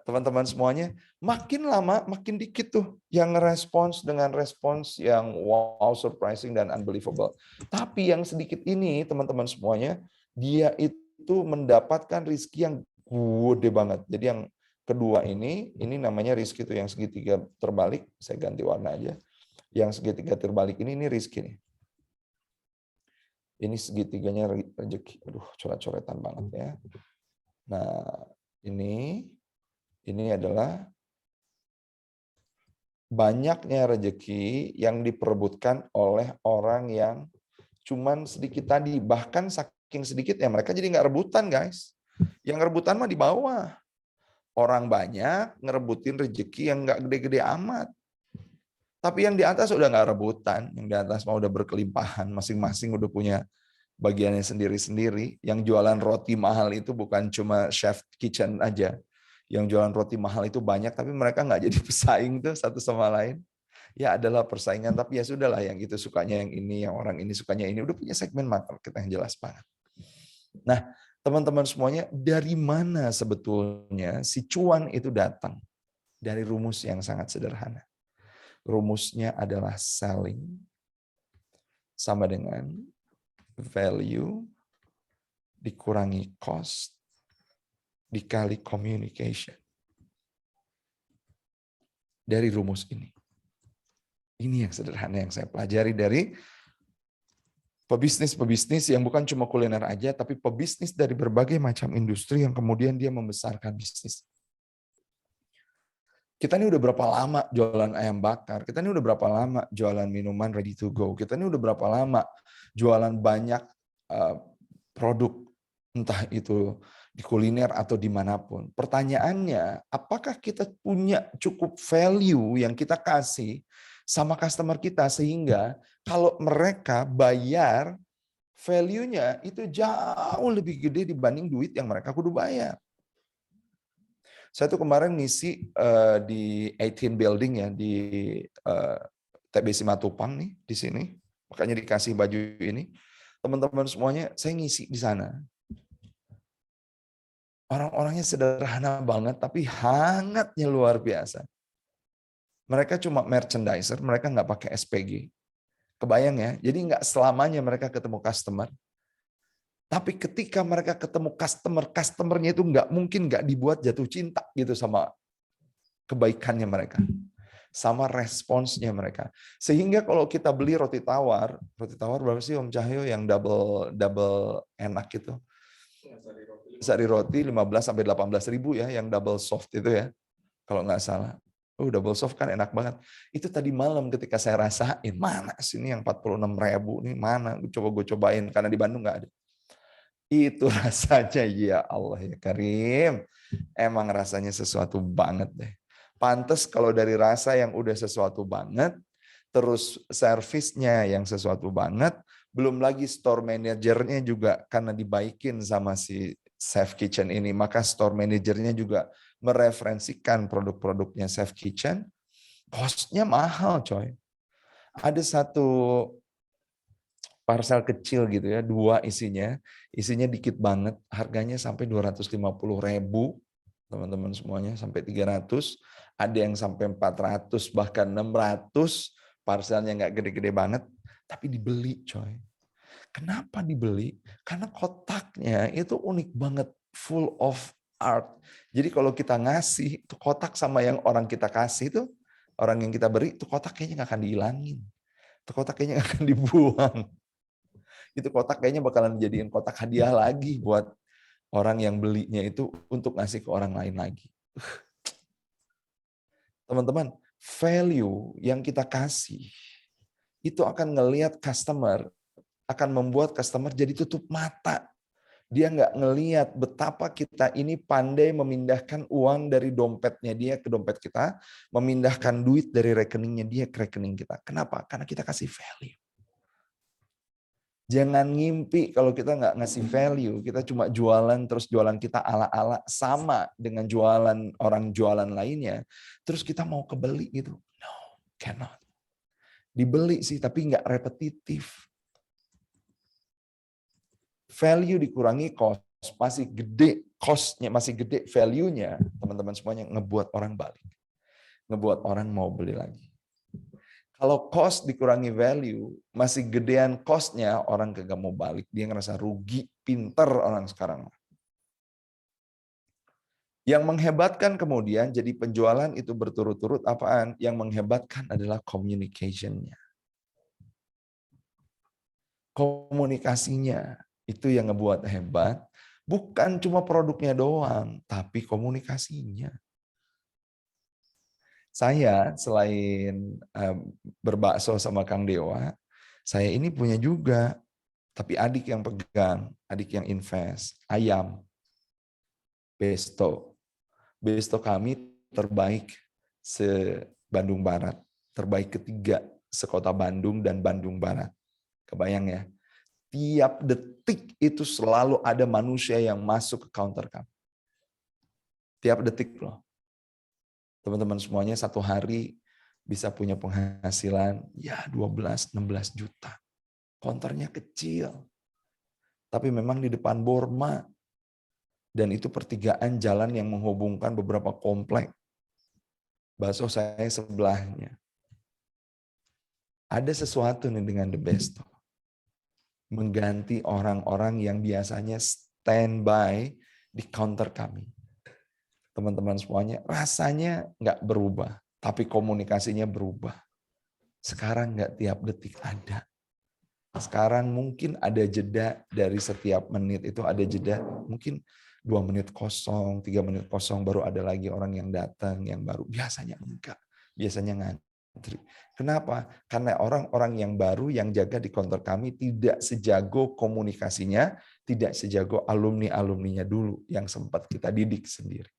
Teman-teman semuanya, makin lama makin dikit tuh yang respons dengan respons yang wow, surprising dan unbelievable. Tapi yang sedikit ini teman-teman semuanya, dia itu mendapatkan rezeki yang gede banget. Jadi yang kedua ini namanya rezeki itu yang segitiga terbalik. Saya ganti warna aja. Yang segitiga terbalik ini rezeki nih. Ini segitiganya rezeki. Aduh, coret-coretan banget ya. Nah, ini adalah banyaknya rezeki yang diperebutkan oleh orang yang cuman sedikit tadi. Bahkan saking sedikit ya mereka jadi nggak rebutan, guys. Yang rebutan mah di bawah. Orang banyak ngerebutin rezeki yang nggak gede-gede amat. Tapi yang di atas udah nggak rebutan. Yang di atas mah udah berkelimpahan. Masing-masing udah punya bagiannya sendiri-sendiri. Yang jualan roti mahal itu bukan cuma Chef Kitchen aja. Yang jualan roti mahal itu banyak, tapi mereka nggak jadi pesaing tuh satu sama lain. Ya adalah persaingan, tapi ya sudahlah, yang itu sukanya yang ini, yang orang ini sukanya ini. Udah punya segmen market yang jelas banget. Nah, teman-teman semuanya, dari mana sebetulnya si cuan itu datang? Dari rumus yang sangat sederhana. Rumusnya adalah selling sama dengan value dikurangi cost dikali communication. Dari rumus ini. Ini yang sederhana yang saya pelajari dari pebisnis-pebisnis yang bukan cuma kuliner aja, tapi pebisnis dari berbagai macam industri yang kemudian dia membesarkan bisnis. Kita ini udah berapa lama jualan ayam bakar, kita ini udah berapa lama jualan minuman ready to go, kita ini udah berapa lama jualan banyak produk, entah itu di kuliner atau dimanapun. Pertanyaannya, apakah kita punya cukup value yang kita kasih sama customer kita sehingga kalau mereka bayar, value-nya itu jauh lebih gede dibanding duit yang mereka kudu bayar. Saya tuh kemarin ngisi di 18 Building ya, di TBC Matupang nih, di sini. Makanya dikasih baju ini. Teman-teman semuanya, saya ngisi di sana. Orang-orangnya sederhana banget, tapi hangatnya luar biasa. Mereka cuma merchandiser, mereka nggak pakai SPG. Kebayang ya, jadi nggak selamanya mereka ketemu customer. Tapi ketika mereka ketemu customer-nya itu nggak mungkin nggak dibuat jatuh cinta gitu sama kebaikannya mereka. Sama responsnya mereka. Sehingga kalau kita beli roti tawar berapa sih Om Cahyo yang double enak gitu? Sari roti 15 sampai 18 ribu ya, yang double soft itu ya. Kalau nggak salah. Double soft kan enak banget. Itu tadi malam ketika saya rasain, mana sini yang 46.000 nih, mana? Gue cobain, karena di Bandung nggak ada. Itu rasanya, ya Allah ya Karim. Emang rasanya sesuatu banget deh. Pantes kalau dari rasa yang udah sesuatu banget, terus servisnya yang sesuatu banget, belum lagi store manajernya juga karena dibaikin sama si Chef Kitchen ini, maka store manajernya juga mereferensikan produk-produknya Chef Kitchen, cost-nya mahal coy. Ada satu parcel kecil gitu ya, 2 isinya dikit banget, harganya sampai 250.000, teman-teman semuanya, sampai 300, ada yang sampai 400, bahkan 600, parselnya nggak gede-gede banget, tapi dibeli coy. Kenapa dibeli? Karena kotaknya itu unik banget, full of art. Jadi kalau kita ngasih, itu kotak sama yang orang kita kasih itu, orang yang kita beri, itu kotak kayaknya nggak akan dihilangin. Itu kotak kayaknya nggak akan dibuang. Itu kotak kayaknya bakalan jadiin kotak hadiah lagi buat orang yang belinya itu untuk ngasih ke orang lain lagi. Teman-teman, value yang kita kasih itu akan ngelihat customer, akan membuat customer jadi tutup mata. Dia nggak ngelihat betapa kita ini pandai memindahkan uang dari dompetnya dia ke dompet kita, memindahkan duit dari rekeningnya dia ke rekening kita. Kenapa? Karena kita kasih value. Jangan ngimpi kalau kita nggak ngasih value, kita cuma jualan, terus jualan kita ala-ala sama dengan jualan orang jualan lainnya, terus kita mau kebeli gitu. No, cannot. Dibeli sih, tapi nggak repetitif. Value dikurangi cost, masih gede cost-nya, masih gede value-nya, teman-teman semuanya ngebuat orang balik. Ngebuat orang mau beli lagi. Kalau cost dikurangi value, masih gedean cost-nya, orang kagak mau balik. Dia ngerasa rugi, pinter orang sekarang. Yang menghebatkan kemudian, jadi penjualan itu berturut-turut apaan? Yang menghebatkan adalah communication-nya. Komunikasinya, itu yang ngebuat hebat. Bukan cuma produknya doang, tapi komunikasinya. Saya selain berbakso sama Kang Dewa, saya ini punya juga, tapi adik yang pegang, adik yang invest, ayam, Besto. Besto kami terbaik se-Bandung Barat, terbaik ketiga sekota Bandung dan Bandung Barat. Kebayang ya, tiap detik itu selalu ada manusia yang masuk ke counter kami. Tiap detik loh. Teman-teman semuanya satu hari bisa punya penghasilan ya 12-16 juta. Counternya kecil. Tapi memang di depan Borma. Dan itu pertigaan jalan yang menghubungkan beberapa komplek. Bakso saya sebelahnya. Ada sesuatu nih dengan The Besto. Mengganti orang-orang yang biasanya standby di counter kami. Teman-teman semuanya, rasanya nggak berubah, tapi komunikasinya berubah. Sekarang nggak tiap detik ada. Sekarang mungkin ada jeda dari setiap menit itu ada jeda, mungkin 2 menit kosong, 3 menit kosong, baru ada lagi orang yang datang, yang baru. Biasanya enggak, biasanya ngantri. Kenapa? Karena orang-orang yang baru yang jaga di counter kami tidak sejago komunikasinya, tidak sejago alumni-alumninya dulu yang sempat kita didik sendiri.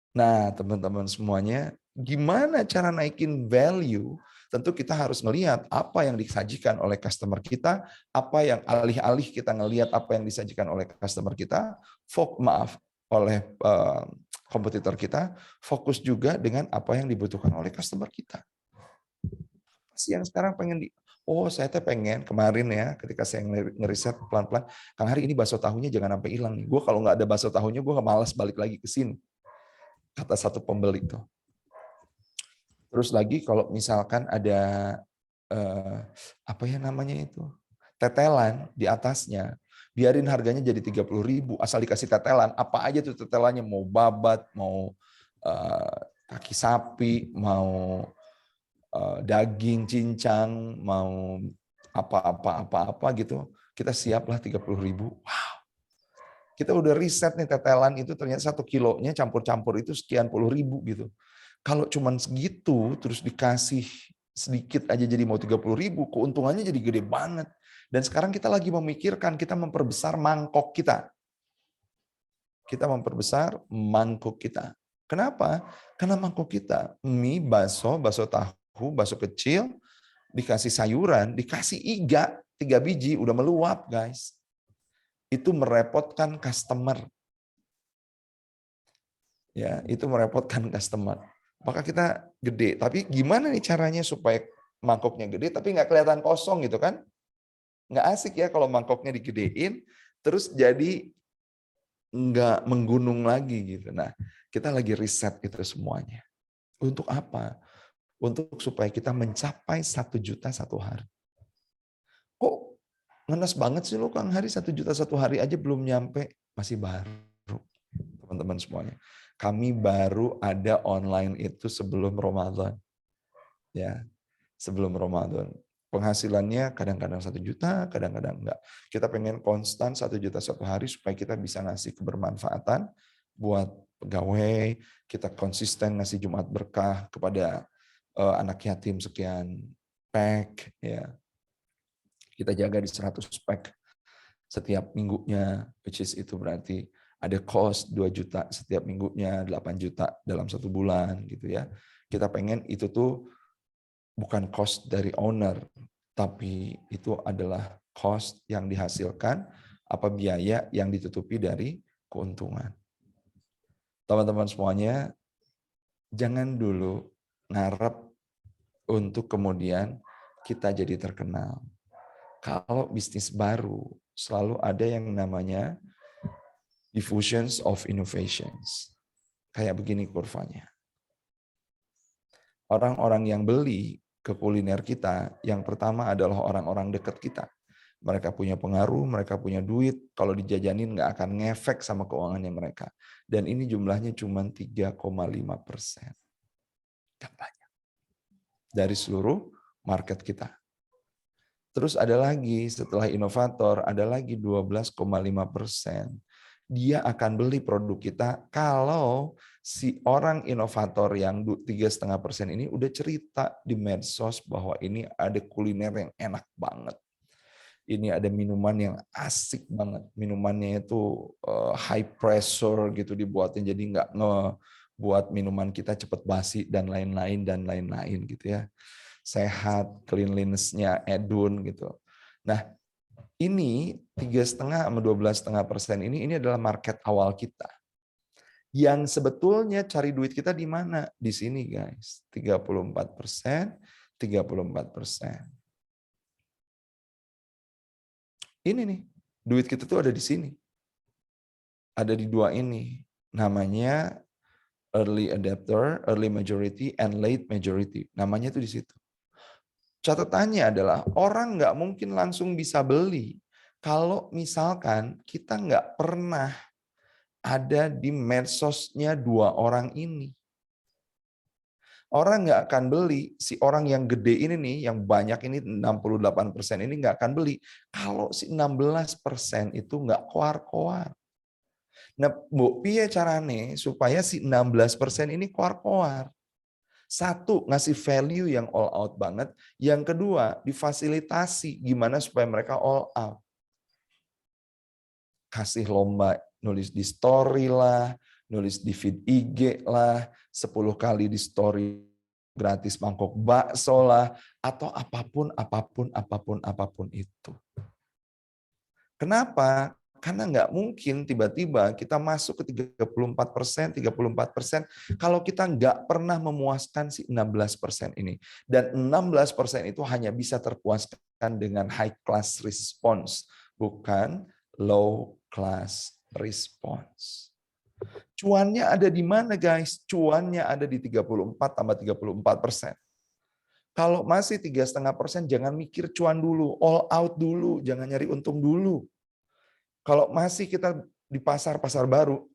Nah, teman-teman semuanya, gimana cara naikin value? Tentu kita harus melihat apa yang disajikan oleh customer kita, apa yang alih-alih kita ngelihat apa yang disajikan oleh customer kita, oleh kompetitor kita, fokus juga dengan apa yang dibutuhkan oleh customer kita. Yang sekarang pengen saya pengen kemarin ya, ketika saya ngeriset pelan-pelan, Kang Hari ini bakso tahunya jangan sampai hilang nih. Gue kalau nggak ada bakso tahunya, gue malas balik lagi ke sini. Kata satu pembeli tuh. Terus lagi kalau misalkan ada apa ya namanya itu, tetelan di atasnya, biarin harganya jadi 30.000, asal dikasih tetelan, apa aja tuh tetelannya, mau babat, mau kaki sapi, mau daging cincang, mau apa gitu, kita siaplah 30.000. Wow. Kita udah riset nih tetelan itu ternyata 1 kilonya campur-campur itu sekian puluh ribu gitu. Kalau cuman segitu terus dikasih sedikit aja jadi mau 30.000, keuntungannya jadi gede banget. Dan sekarang kita lagi memikirkan kita memperbesar mangkok kita. Kita memperbesar mangkok kita. Kenapa? Karena mangkok kita mie, bakso tahu, bakso kecil, dikasih sayuran, dikasih iga 3 biji udah meluap, guys. Itu merepotkan customer. Ya, itu merepotkan customer. Maka kita gede. Tapi gimana nih caranya supaya mangkoknya gede tapi nggak kelihatan kosong gitu kan? Nggak asik ya kalau mangkoknya digedein, terus jadi nggak menggunung lagi gitu. Nah, kita lagi riset itu semuanya. Untuk apa? Untuk supaya kita mencapai 1 juta satu hari. Kok ngenes banget sih lo Kang Hari, 1 juta satu hari aja belum nyampe, masih baru teman-teman semuanya. Kami baru ada online itu sebelum Ramadan. Ya, sebelum Ramadan. Penghasilannya kadang-kadang 1 juta, kadang-kadang enggak. Kita pengen konstan 1 juta satu hari supaya kita bisa ngasih kebermanfaatan buat pegawai, kita konsisten ngasih Jumat berkah kepada anak yatim sekian pack, ya. Kita jaga di 100 pack setiap minggunya, which is itu berarti ada cost 2 juta setiap minggunya, 8 juta dalam 1 bulan gitu ya. Kita pengen itu tuh bukan cost dari owner, tapi itu adalah cost yang dihasilkan, apa biaya yang ditutupi dari keuntungan. Teman-teman semuanya, jangan dulu ngarep untuk kemudian kita jadi terkenal. Kalau bisnis baru, selalu ada yang namanya diffusions of innovations. Kayak begini kurvanya. Orang-orang yang beli ke kuliner kita, yang pertama adalah orang-orang dekat kita. Mereka punya pengaruh, mereka punya duit, kalau dijajanin nggak akan ngefek sama keuangannya mereka. Dan ini jumlahnya cuma 3,5%. Gak banyak. Dari seluruh market kita. Terus ada lagi, setelah inovator, ada lagi 12,5%. Dia akan beli produk kita kalau si orang inovator yang 3,5% ini udah cerita di medsos bahwa ini ada kuliner yang enak banget. Ini ada minuman yang asik banget. Minumannya itu high pressure gitu dibuatin, jadi nggak ngebuat minuman kita cepet basi dan lain-lain gitu ya. Sehat, cleanliness-nya edun gitu. Nah, ini 3,5 sama 12,5% ini adalah market awal kita. Yang sebetulnya cari duit kita di mana? Di sini guys, 34%, 34%. Ini nih, duit kita tuh ada di sini. Ada di dua ini. Namanya early adapter, early majority, and late majority. Namanya tuh di situ. Catatannya adalah orang nggak mungkin langsung bisa beli kalau misalkan kita nggak pernah ada di medsosnya dua orang ini. Orang nggak akan beli, si orang yang gede ini nih, yang banyak ini 68% ini nggak akan beli kalau si 16% itu nggak koar-koar. Nah, Bu, piye carane supaya si 16% ini koar-koar? Satu, ngasih value yang all out banget. Yang kedua, difasilitasi gimana supaya mereka all out. Kasih lomba nulis di story lah, nulis di feed IG lah, 10 kali di story gratis mangkok bakso lah, atau apapun itu. Kenapa? Karena nggak mungkin tiba-tiba kita masuk ke 34%, kalau kita nggak pernah memuaskan si 16% ini. Dan 16% itu hanya bisa terpuaskan dengan high class response, bukan low class response. Cuannya ada di mana guys? Cuannya ada di 34 tambah 34%. Kalau masih 3,5%, jangan mikir cuan dulu, all out dulu, jangan nyari untung dulu. Kalau masih kita di pasar baru,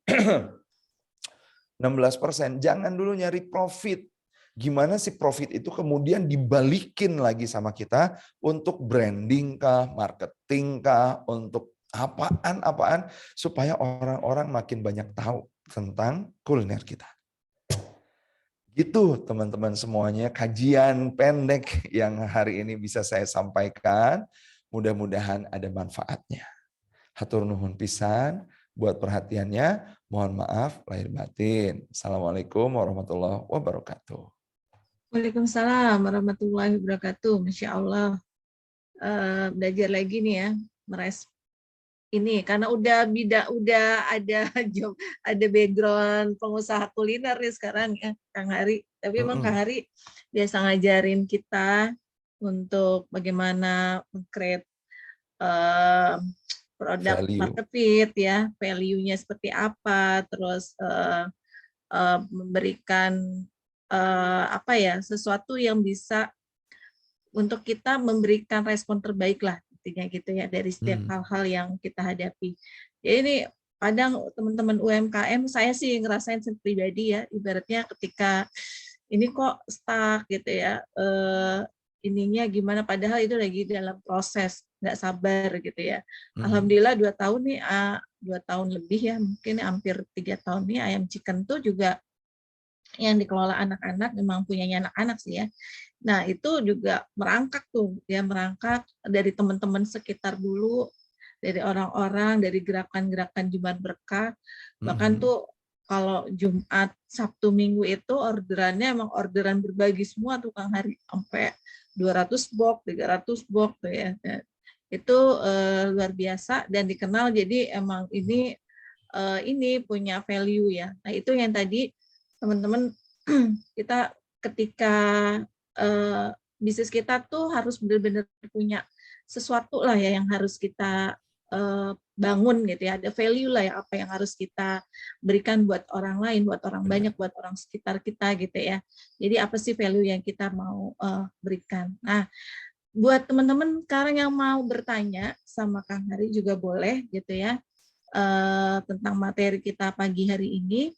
16%, jangan dulu nyari profit. Gimana sih profit itu kemudian dibalikin lagi sama kita untuk branding kah, marketing kah, untuk apaan, supaya orang-orang makin banyak tahu tentang kuliner kita. Gitu teman-teman semuanya, kajian pendek yang hari ini bisa saya sampaikan. Mudah-mudahan ada manfaatnya. Hatur nuhun pisan buat perhatiannya. Mohon maaf lahir batin. Assalamualaikum warahmatullahi wabarakatuh. Waalaikumsalam warahmatullahi wabarakatuh. Masya Allah. Belajar lagi nih ya, ini karena udah ada job, ada background pengusaha kuliner nih sekarang ya Kang Hari. Tapi emang Kang Hari biasa ngajarin kita untuk bagaimana meng-create produk Value. market fit ya, value-nya seperti apa, terus memberikan apa ya, sesuatu yang bisa untuk kita memberikan respon terbaik lah intinya gitu ya dari setiap hal-hal yang kita hadapi. Jadi ini kadang teman-teman UMKM, saya sih ngerasain pribadi ya, ibaratnya ketika ini kok stuck gitu ya, ininya gimana, padahal itu lagi dalam proses, nggak sabar gitu ya. Alhamdulillah 2 tahun nih, 2 tahun lebih ya, mungkin hampir 3 tahun nih ayam chicken tuh juga yang dikelola anak-anak, memang punyanya anak-anak sih ya. Nah itu juga merangkak tuh, ya merangkak dari teman-teman sekitar dulu, dari orang-orang, dari gerakan-gerakan Jumat Berkah, bahkan tuh kalau Jumat, Sabtu, Minggu itu orderannya emang orderan berbagi semua tuh Kang Hari, sampai 200 box, 300 box tuh ya. Itu luar biasa dan dikenal, jadi emang ini punya value ya. Nah itu yang tadi teman-teman kita ketika bisnis kita tuh harus benar-benar punya sesuatu lah ya yang harus kita bangun gitu ya, ada value lah ya apa yang harus kita berikan buat orang lain, buat orang banyak, buat orang sekitar kita gitu ya. Jadi apa sih value yang kita mau berikan. Nah buat teman-teman sekarang yang mau bertanya sama Kang Hari juga boleh gitu ya, tentang materi kita pagi hari ini,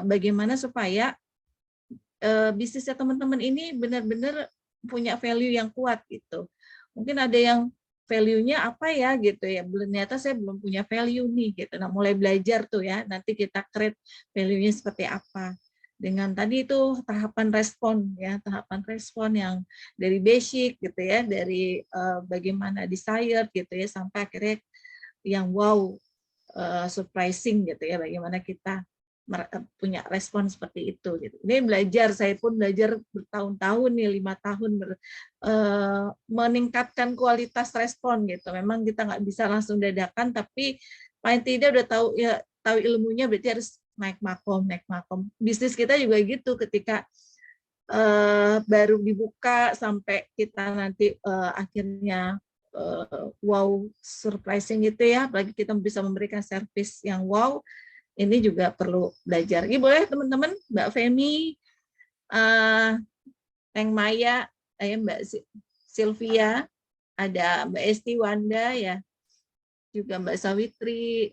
bagaimana supaya bisnisnya teman-teman ini benar-benar punya value yang kuat gitu. Mungkin ada yang value-nya apa ya gitu ya, ternyata saya belum punya value nih gitu. Nah mulai belajar tuh ya, nanti kita create value-nya seperti apa. Dengan tadi itu tahapan respon ya, tahapan respon yang dari basic gitu ya, dari bagaimana desired gitu ya, sampai akhirnya yang wow, surprising gitu ya, bagaimana kita punya respon seperti itu. Gitu. Ini belajar, saya pun belajar bertahun-tahun nih, 5 tahun meningkatkan kualitas respon gitu. Memang kita nggak bisa langsung dadakan, tapi paling tidak udah tahu ya, tahu ilmunya berarti harus naik makom. Bisnis kita juga gitu, ketika baru dibuka sampai kita nanti akhirnya wow, surprising gitu ya, apalagi kita bisa memberikan servis yang wow, ini juga perlu belajar. Ini boleh teman-teman, Mbak Femi, Teng Maya, Mbak Sylvia, ada Mbak Esti Wanda ya, juga Mbak Sawitri,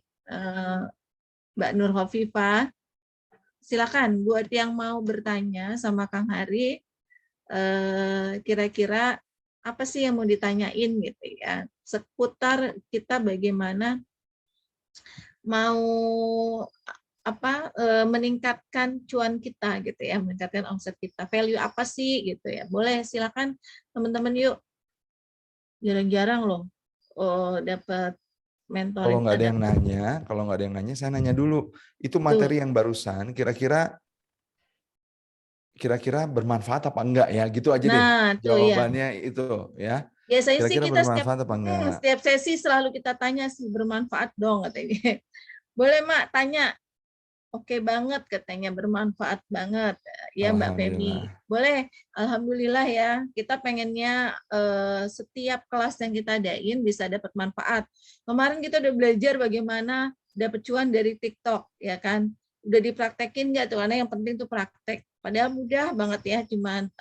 Mbak Nur Hovifa. Silakan buat yang mau bertanya sama Kang Hari, kira-kira apa sih yang mau ditanyain gitu ya, seputar kita bagaimana mau meningkatkan cuan kita gitu ya, meningkatkan omset kita, value apa sih gitu ya. Boleh silakan teman-teman, yuk. Jarang-jarang loh dapat mentoring. Kalau nggak ada yang nanya, saya nanya dulu. Itu materi yang barusan, kira-kira bermanfaat apa enggak ya? Gitu aja deh. Nah, tuh ya. Jawabannya itu ya. Biasanya sih Kira-kira kita bermanfaat apa enggak? setiap sesi selalu kita tanya sih, bermanfaat dong katanya. Boleh Mak tanya. Oke banget katanya, bermanfaat banget ya Mbak Femi. Alhamdulillah. Boleh, alhamdulillah ya. Kita pengennya setiap kelas yang kita adain bisa dapat manfaat. Kemarin kita udah belajar bagaimana dapat cuan dari TikTok ya kan. Udah dipraktekin nggak tuh? Karena yang penting tuh praktek. Padahal mudah banget ya, cuman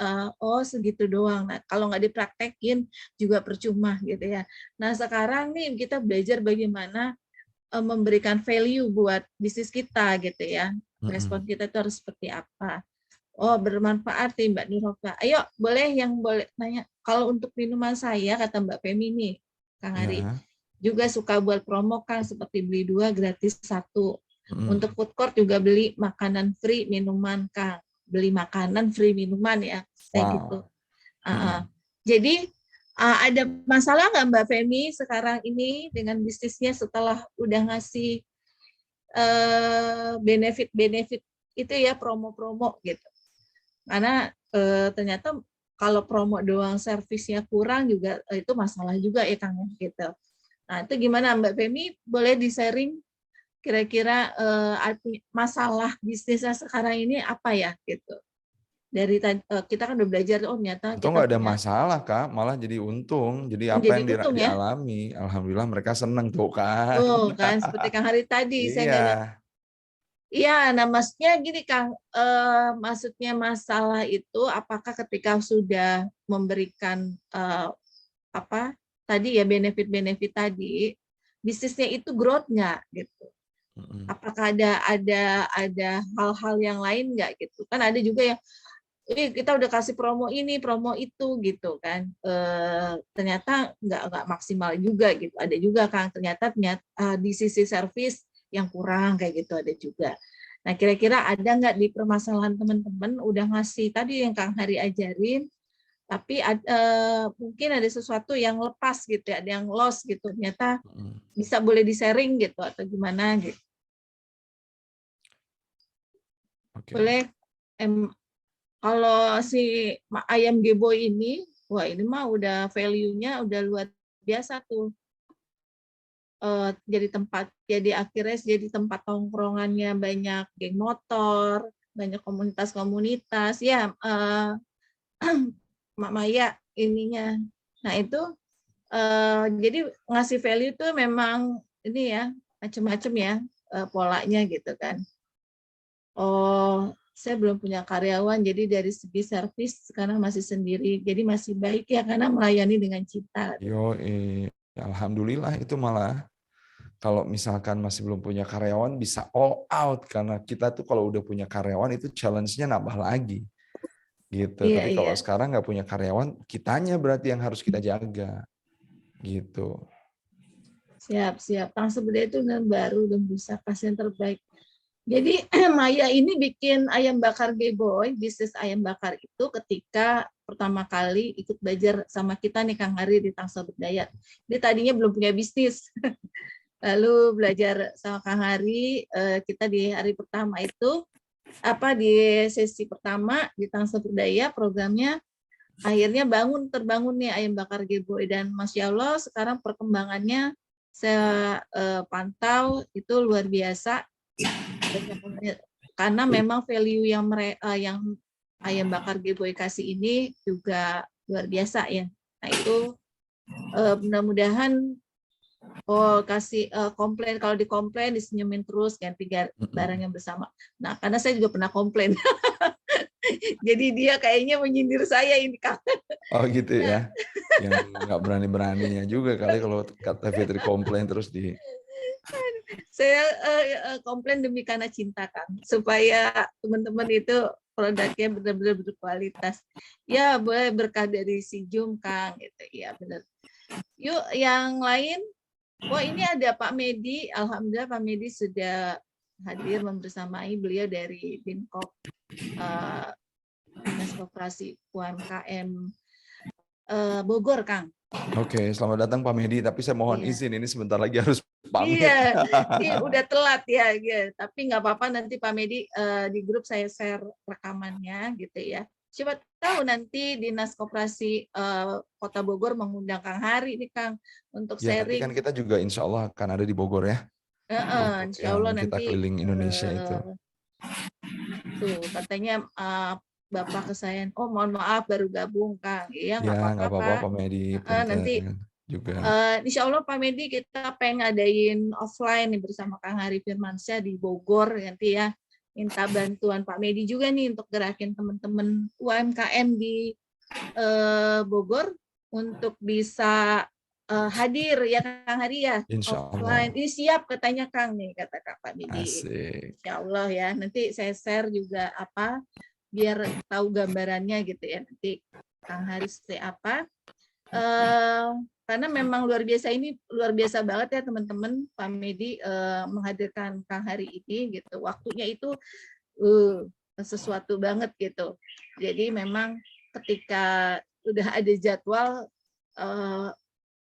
segitu doang. Nah, kalau nggak dipraktekin juga percuma gitu ya. Nah, sekarang nih kita belajar bagaimana memberikan value buat bisnis kita gitu ya. Respon kita itu harus seperti apa. Oh, bermanfaat nih Mbak Nurhofa. Ayo, boleh yang boleh nanya. Kalau untuk minuman saya, kata Mbak Femi nih, Kang Hari, juga suka buat promo kan, seperti beli 2 gratis 1. Untuk food court juga beli makanan free minuman Kang. Beli makanan free minuman ya, kayak gitu. Jadi ada masalah nggak Mbak Femi sekarang ini dengan bisnisnya setelah udah ngasih benefit-benefit itu ya, promo-promo gitu. Karena ternyata kalau promo doang servisnya kurang juga itu masalah juga ya Kang gitu. Nah, itu gimana Mbak Femi? Boleh di-sharing kira-kira masalah bisnisnya sekarang ini apa ya gitu. Dari kita kan udah belajar, oh ternyata Atau kita nggak ada punya masalah, Kak, malah jadi untung. Jadi apa menjadi yang untung ya. dialami, alhamdulillah mereka seneng tuh kan. Tuh kan seperti Kang Hari tadi saya Iya. nggak ada. Iya, nah maksudnya gini Kang, maksudnya masalah itu apakah ketika sudah memberikan apa tadi ya benefit-benefit tadi, bisnisnya itu growth nggak gitu? Apakah ada hal-hal yang lain nggak gitu? Kan ada juga yang kita udah kasih promo ini, promo itu gitu kan. Ternyata nggak maksimal juga gitu. Ada juga Kang ternyata di sisi servis yang kurang kayak gitu ada juga. Nah, kira-kira ada nggak di permasalahan teman-teman udah ngasih tadi yang Kang Hari ajarin, tapi mungkin ada sesuatu yang lepas gitu ya, ada yang lost gitu. Ternyata bisa boleh di-sharing gitu atau gimana gitu. Boleh kalau si ayam gebo ini, wah ini mah udah value-nya udah luar biasa tuh. Jadi akhirnya jadi tempat tongkrongannya banyak geng motor, banyak komunitas-komunitas. Ya, Mak Maya ininya. Nah itu jadi ngasih value tuh memang ini ya macam-macam ya polanya gitu kan. Oh, saya belum punya karyawan, jadi dari segi servis sekarang masih sendiri, jadi masih baik ya karena melayani dengan cinta. Alhamdulillah itu malah kalau misalkan masih belum punya karyawan bisa all out karena kita tuh kalau udah punya karyawan itu challenge-nya nambah lagi gitu. Iya, Tapi iya. kalau sekarang nggak punya karyawan, kitanya berarti yang harus kita jaga gitu. Siap. Kang sebenarnya itu baru dan bisa kasih yang terbaik. Jadi Maya ini bikin ayam bakar Geboy, bisnis ayam bakar itu ketika pertama kali ikut belajar sama kita nih Kang Hari di Tangsel Berdaya. Dia tadinya belum punya bisnis. Lalu belajar sama Kang Hari, kita di hari pertama itu di sesi pertama di Tangsel Berdaya programnya akhirnya terbangun nih ayam bakar Geboy, dan Masya Allah sekarang perkembangannya saya pantau itu luar biasa karena memang value yang ayam bakar Geboy kasih ini juga luar biasa ya. Nah itu mudah-mudahan kasih komplain, kalau dikomplain disenyumin terus, ganti barang yang bersama. Nah karena saya juga pernah komplain. Jadi dia kayaknya menyindir saya ini Kak. Oh gitu ya. Yang nggak berani-beraninya juga kali kalau kata Fitri komplain terus di. Saya komplain demi karena cinta kan, supaya teman-teman itu produknya benar-benar berkualitas. Ya boleh berkah dari si Jum Kang gitu. Ya benar. Yuk yang lain. Wah ini ada Pak Medi. Alhamdulillah Pak Medi sudah hadir membersamai, beliau dari Binkop Dinas Koperasi UMKM Bogor Kang. Oke, selamat datang Pak Medi. Tapi saya mohon izin, ini sebentar lagi harus pamit. Iya, ini udah telat ya, tapi nggak apa-apa, nanti Pak Medi di grup saya share rekamannya gitu ya. Siapa tahu nanti Dinas Koperasi Kota Bogor mengundang Kang Hari nih Kang untuk Ya nanti sharing. kan kita juga insya Allah akan ada di Bogor ya. Untuk Insya yang Allah kita nanti keliling Indonesia itu. tuh katanya Bapak kesayangan, oh mohon maaf baru gabung Kang. Iya nggak Ya apa-apa nggak apa-apa Pak. Pak Medi, Nanti juga. Insya Allah Pak Medi kita pengen ngadain offline nih bersama Kang Hari Firmansyah di Bogor nanti ya. Minta bantuan Pak Medi juga nih untuk gerakin teman-teman UMKM di Bogor untuk bisa hadir ya Kang Hari ya, Insya offline. Allah. Ini siap katanya Kang nih, kata Pak Medi. Asik. Insya Allah ya. Nanti saya share juga biar tahu gambarannya gitu ya. Nanti Kang Hari seperti apa. Karena memang luar biasa banget ya teman-teman, Pak Medi menghadirkan Kang Hari ini gitu, waktunya itu sesuatu banget gitu. Jadi memang ketika udah ada jadwal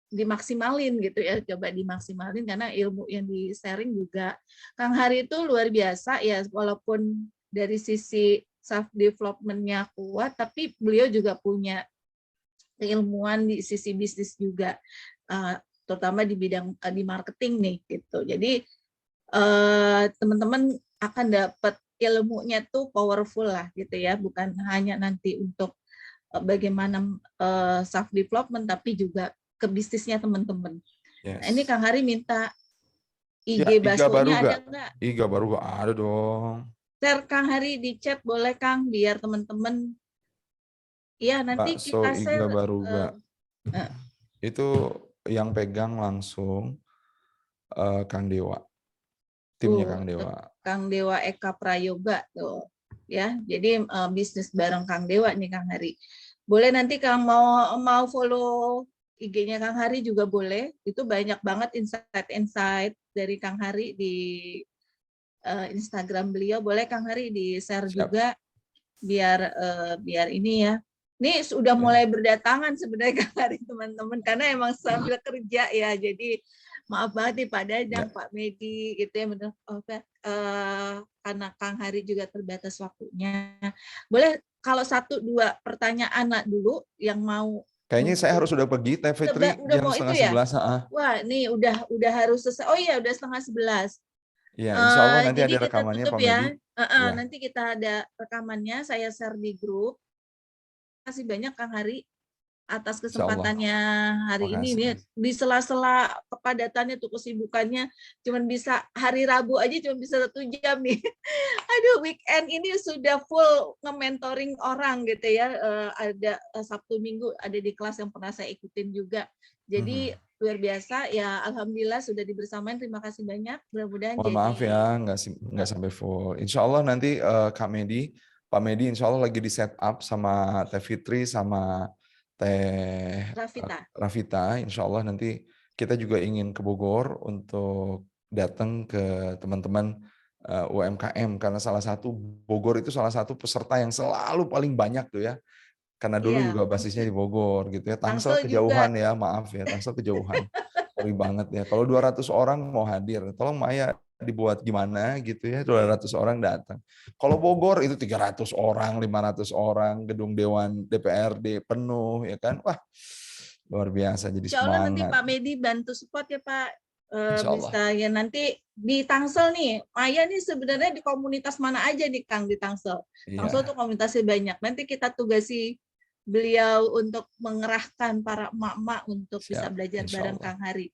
dimaksimalin gitu ya, coba dimaksimalin karena ilmu yang di sharing juga Kang Hari itu luar biasa ya, walaupun dari sisi self development-nya kuat, tapi beliau juga punya keilmuan di sisi bisnis juga. terutama di bidang di marketing nih gitu. Jadi teman-teman akan dapat ilmunya tuh powerful lah gitu ya, bukan hanya nanti untuk bagaimana self development tapi juga ke bisnisnya teman-teman. Nah, ini Yes. Kang Hari minta Ya, IG Iga baru Basonya ada gak? nggak? Iga baru gak ada dong. Share Kang Hari di chat boleh Kang, biar teman-teman. Ya nanti Bakso kita Iga share. baru gak? Eh, Itu yang pegang langsung Kang Dewa. Timnya tuh Kang Dewa. Kang Dewa Eka Prayoga tuh ya. Jadi bisnis bareng Kang Dewa nih Kang Hari. Boleh nanti Kang mau follow IG-nya Kang Hari juga boleh. Itu banyak banget insight-insight dari Kang Hari di Instagram beliau. Boleh Kang Hari di-share Siap. juga biar ini ya. Ini sudah mulai berdatangan sebenarnya Kang Hari teman-teman karena emang sambil kerja ya. Jadi maaf banget nih Pak Dadang, Pak Medi gitu ya, karena Kang Hari juga terbatas waktunya. Boleh kalau 1-2 pertanyaan lah dulu yang mau. Kayaknya saya harus udah pergi, Teh Fitri, Udah jam mau itu ya? 10:30. Wah, ini udah harus selesai. Oh iya, udah 10:30. Ya, insya Allah nanti Jadi ada kita rekamannya tutup Pak ya. Medi. Ya, Nanti kita ada rekamannya, saya share di grup. Terima kasih banyak Kang Hari atas insya Allah. kesempatannya hari ini. Makasih. Di sela-sela kepadatannya tuh kesibukannya, cuman bisa hari Rabu aja cuma bisa 1 jam nih. Aduh, weekend ini sudah full nge-mentoring orang gitu ya. Ada Sabtu Minggu ada di kelas yang pernah saya ikutin juga. Jadi luar biasa ya, alhamdulillah sudah dibersamain. Terima kasih banyak. Mudah-mudahan Mohon maaf ya, nggak sampai full. Insya Allah nanti Kak Medi, Pak Medi insya Allah lagi di setup sama Teh Fitri sama Teh Rafita. Rafita. Insya Allah nanti kita juga ingin ke Bogor untuk datang ke teman-teman UMKM karena Bogor itu salah satu peserta yang selalu paling banyak tuh ya. Karena dulu Iya, juga basisnya di Bogor gitu ya. Tangsel Tangsel juga. kejauhan ya, maaf ya, Tangsel kejauhan. Sorry banget ya. Kalau 200 orang mau hadir, tolong Maya dibuat gimana gitu ya, 200 orang datang. Kalau Bogor itu 300 orang, 500 orang, gedung Dewan DPRD penuh ya kan. Wah, luar biasa jadi Insya Allah nanti semangat. Pak Medi bantu support ya Pak. Insya Allah. Bisa ya nanti di Tangsel nih. Maya nih sebenarnya di komunitas mana aja nih Kang di Tangsel. Tangsel tuh Iya, komunitasnya banyak. Nanti kita tugasi beliau untuk mengerahkan para emak-emak untuk bisa siap. belajar Insya bareng Allah. Kang Hari.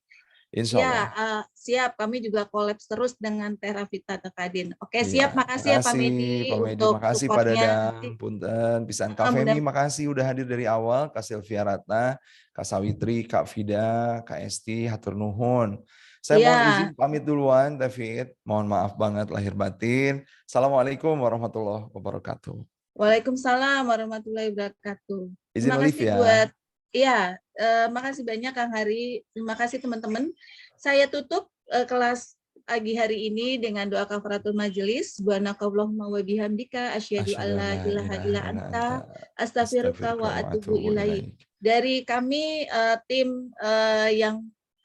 Insya Ya, Allah. siap. Kami juga kolaps terus dengan Teravita Tekadin. Oke, Iya, siap. Makasih ya Pak makasih Pak Medi Medi, untuk makasih Pak supportnya. Dadang, Nanti punten, pisan Kak Femi, mudah makasih udah hadir dari awal, Kak Sylvia Ratna, Kak Sawitri, Kak Vida, Kak Esti, hatur nuhun. Saya mohon ya. izin pamit duluan, David. Mohon maaf banget lahir batin. Assalamualaikum warahmatullahi wabarakatuh. Waalaikumsalam warahmatullahi wabarakatuh. Izin Terima live kasih ya. makasih banyak Kang Hari. Terima kasih teman-teman. Saya tutup kelas pagi hari ini dengan doa kafaratul majelis. Subhanakallahumma wa bihamdika asyhadu Asyhadu an alla la ilaha ilaha illa illa anta anta, astaghfiruka astaghfiruka wa wa atubu atubu ilaik. ilaik. Dari kami tim yang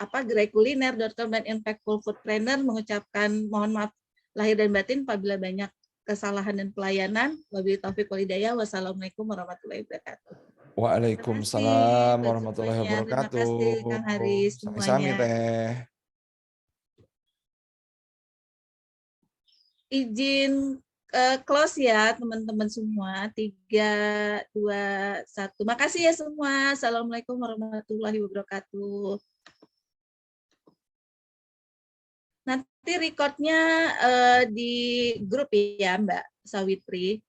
gerekuliner.com dan Impactful Food Planner mengucapkan mohon maaf lahir dan batin apabila banyak kesalahan dan pelayanan. Wabillahi taufiq wal hidayah. Wassalamualaikum warahmatullahi wabarakatuh. Terima kasih Waalaikumsalam buat warahmatullahi semuanya. Terima kasih wabarakatuh. Kang Haris Sami-sami semuanya. teh. Izin close ya teman-teman semua. 3, 2, 1. Makasih ya semua. Assalamualaikum warahmatullahi wabarakatuh. Nanti recordnya di grup ya Mbak Sawitri.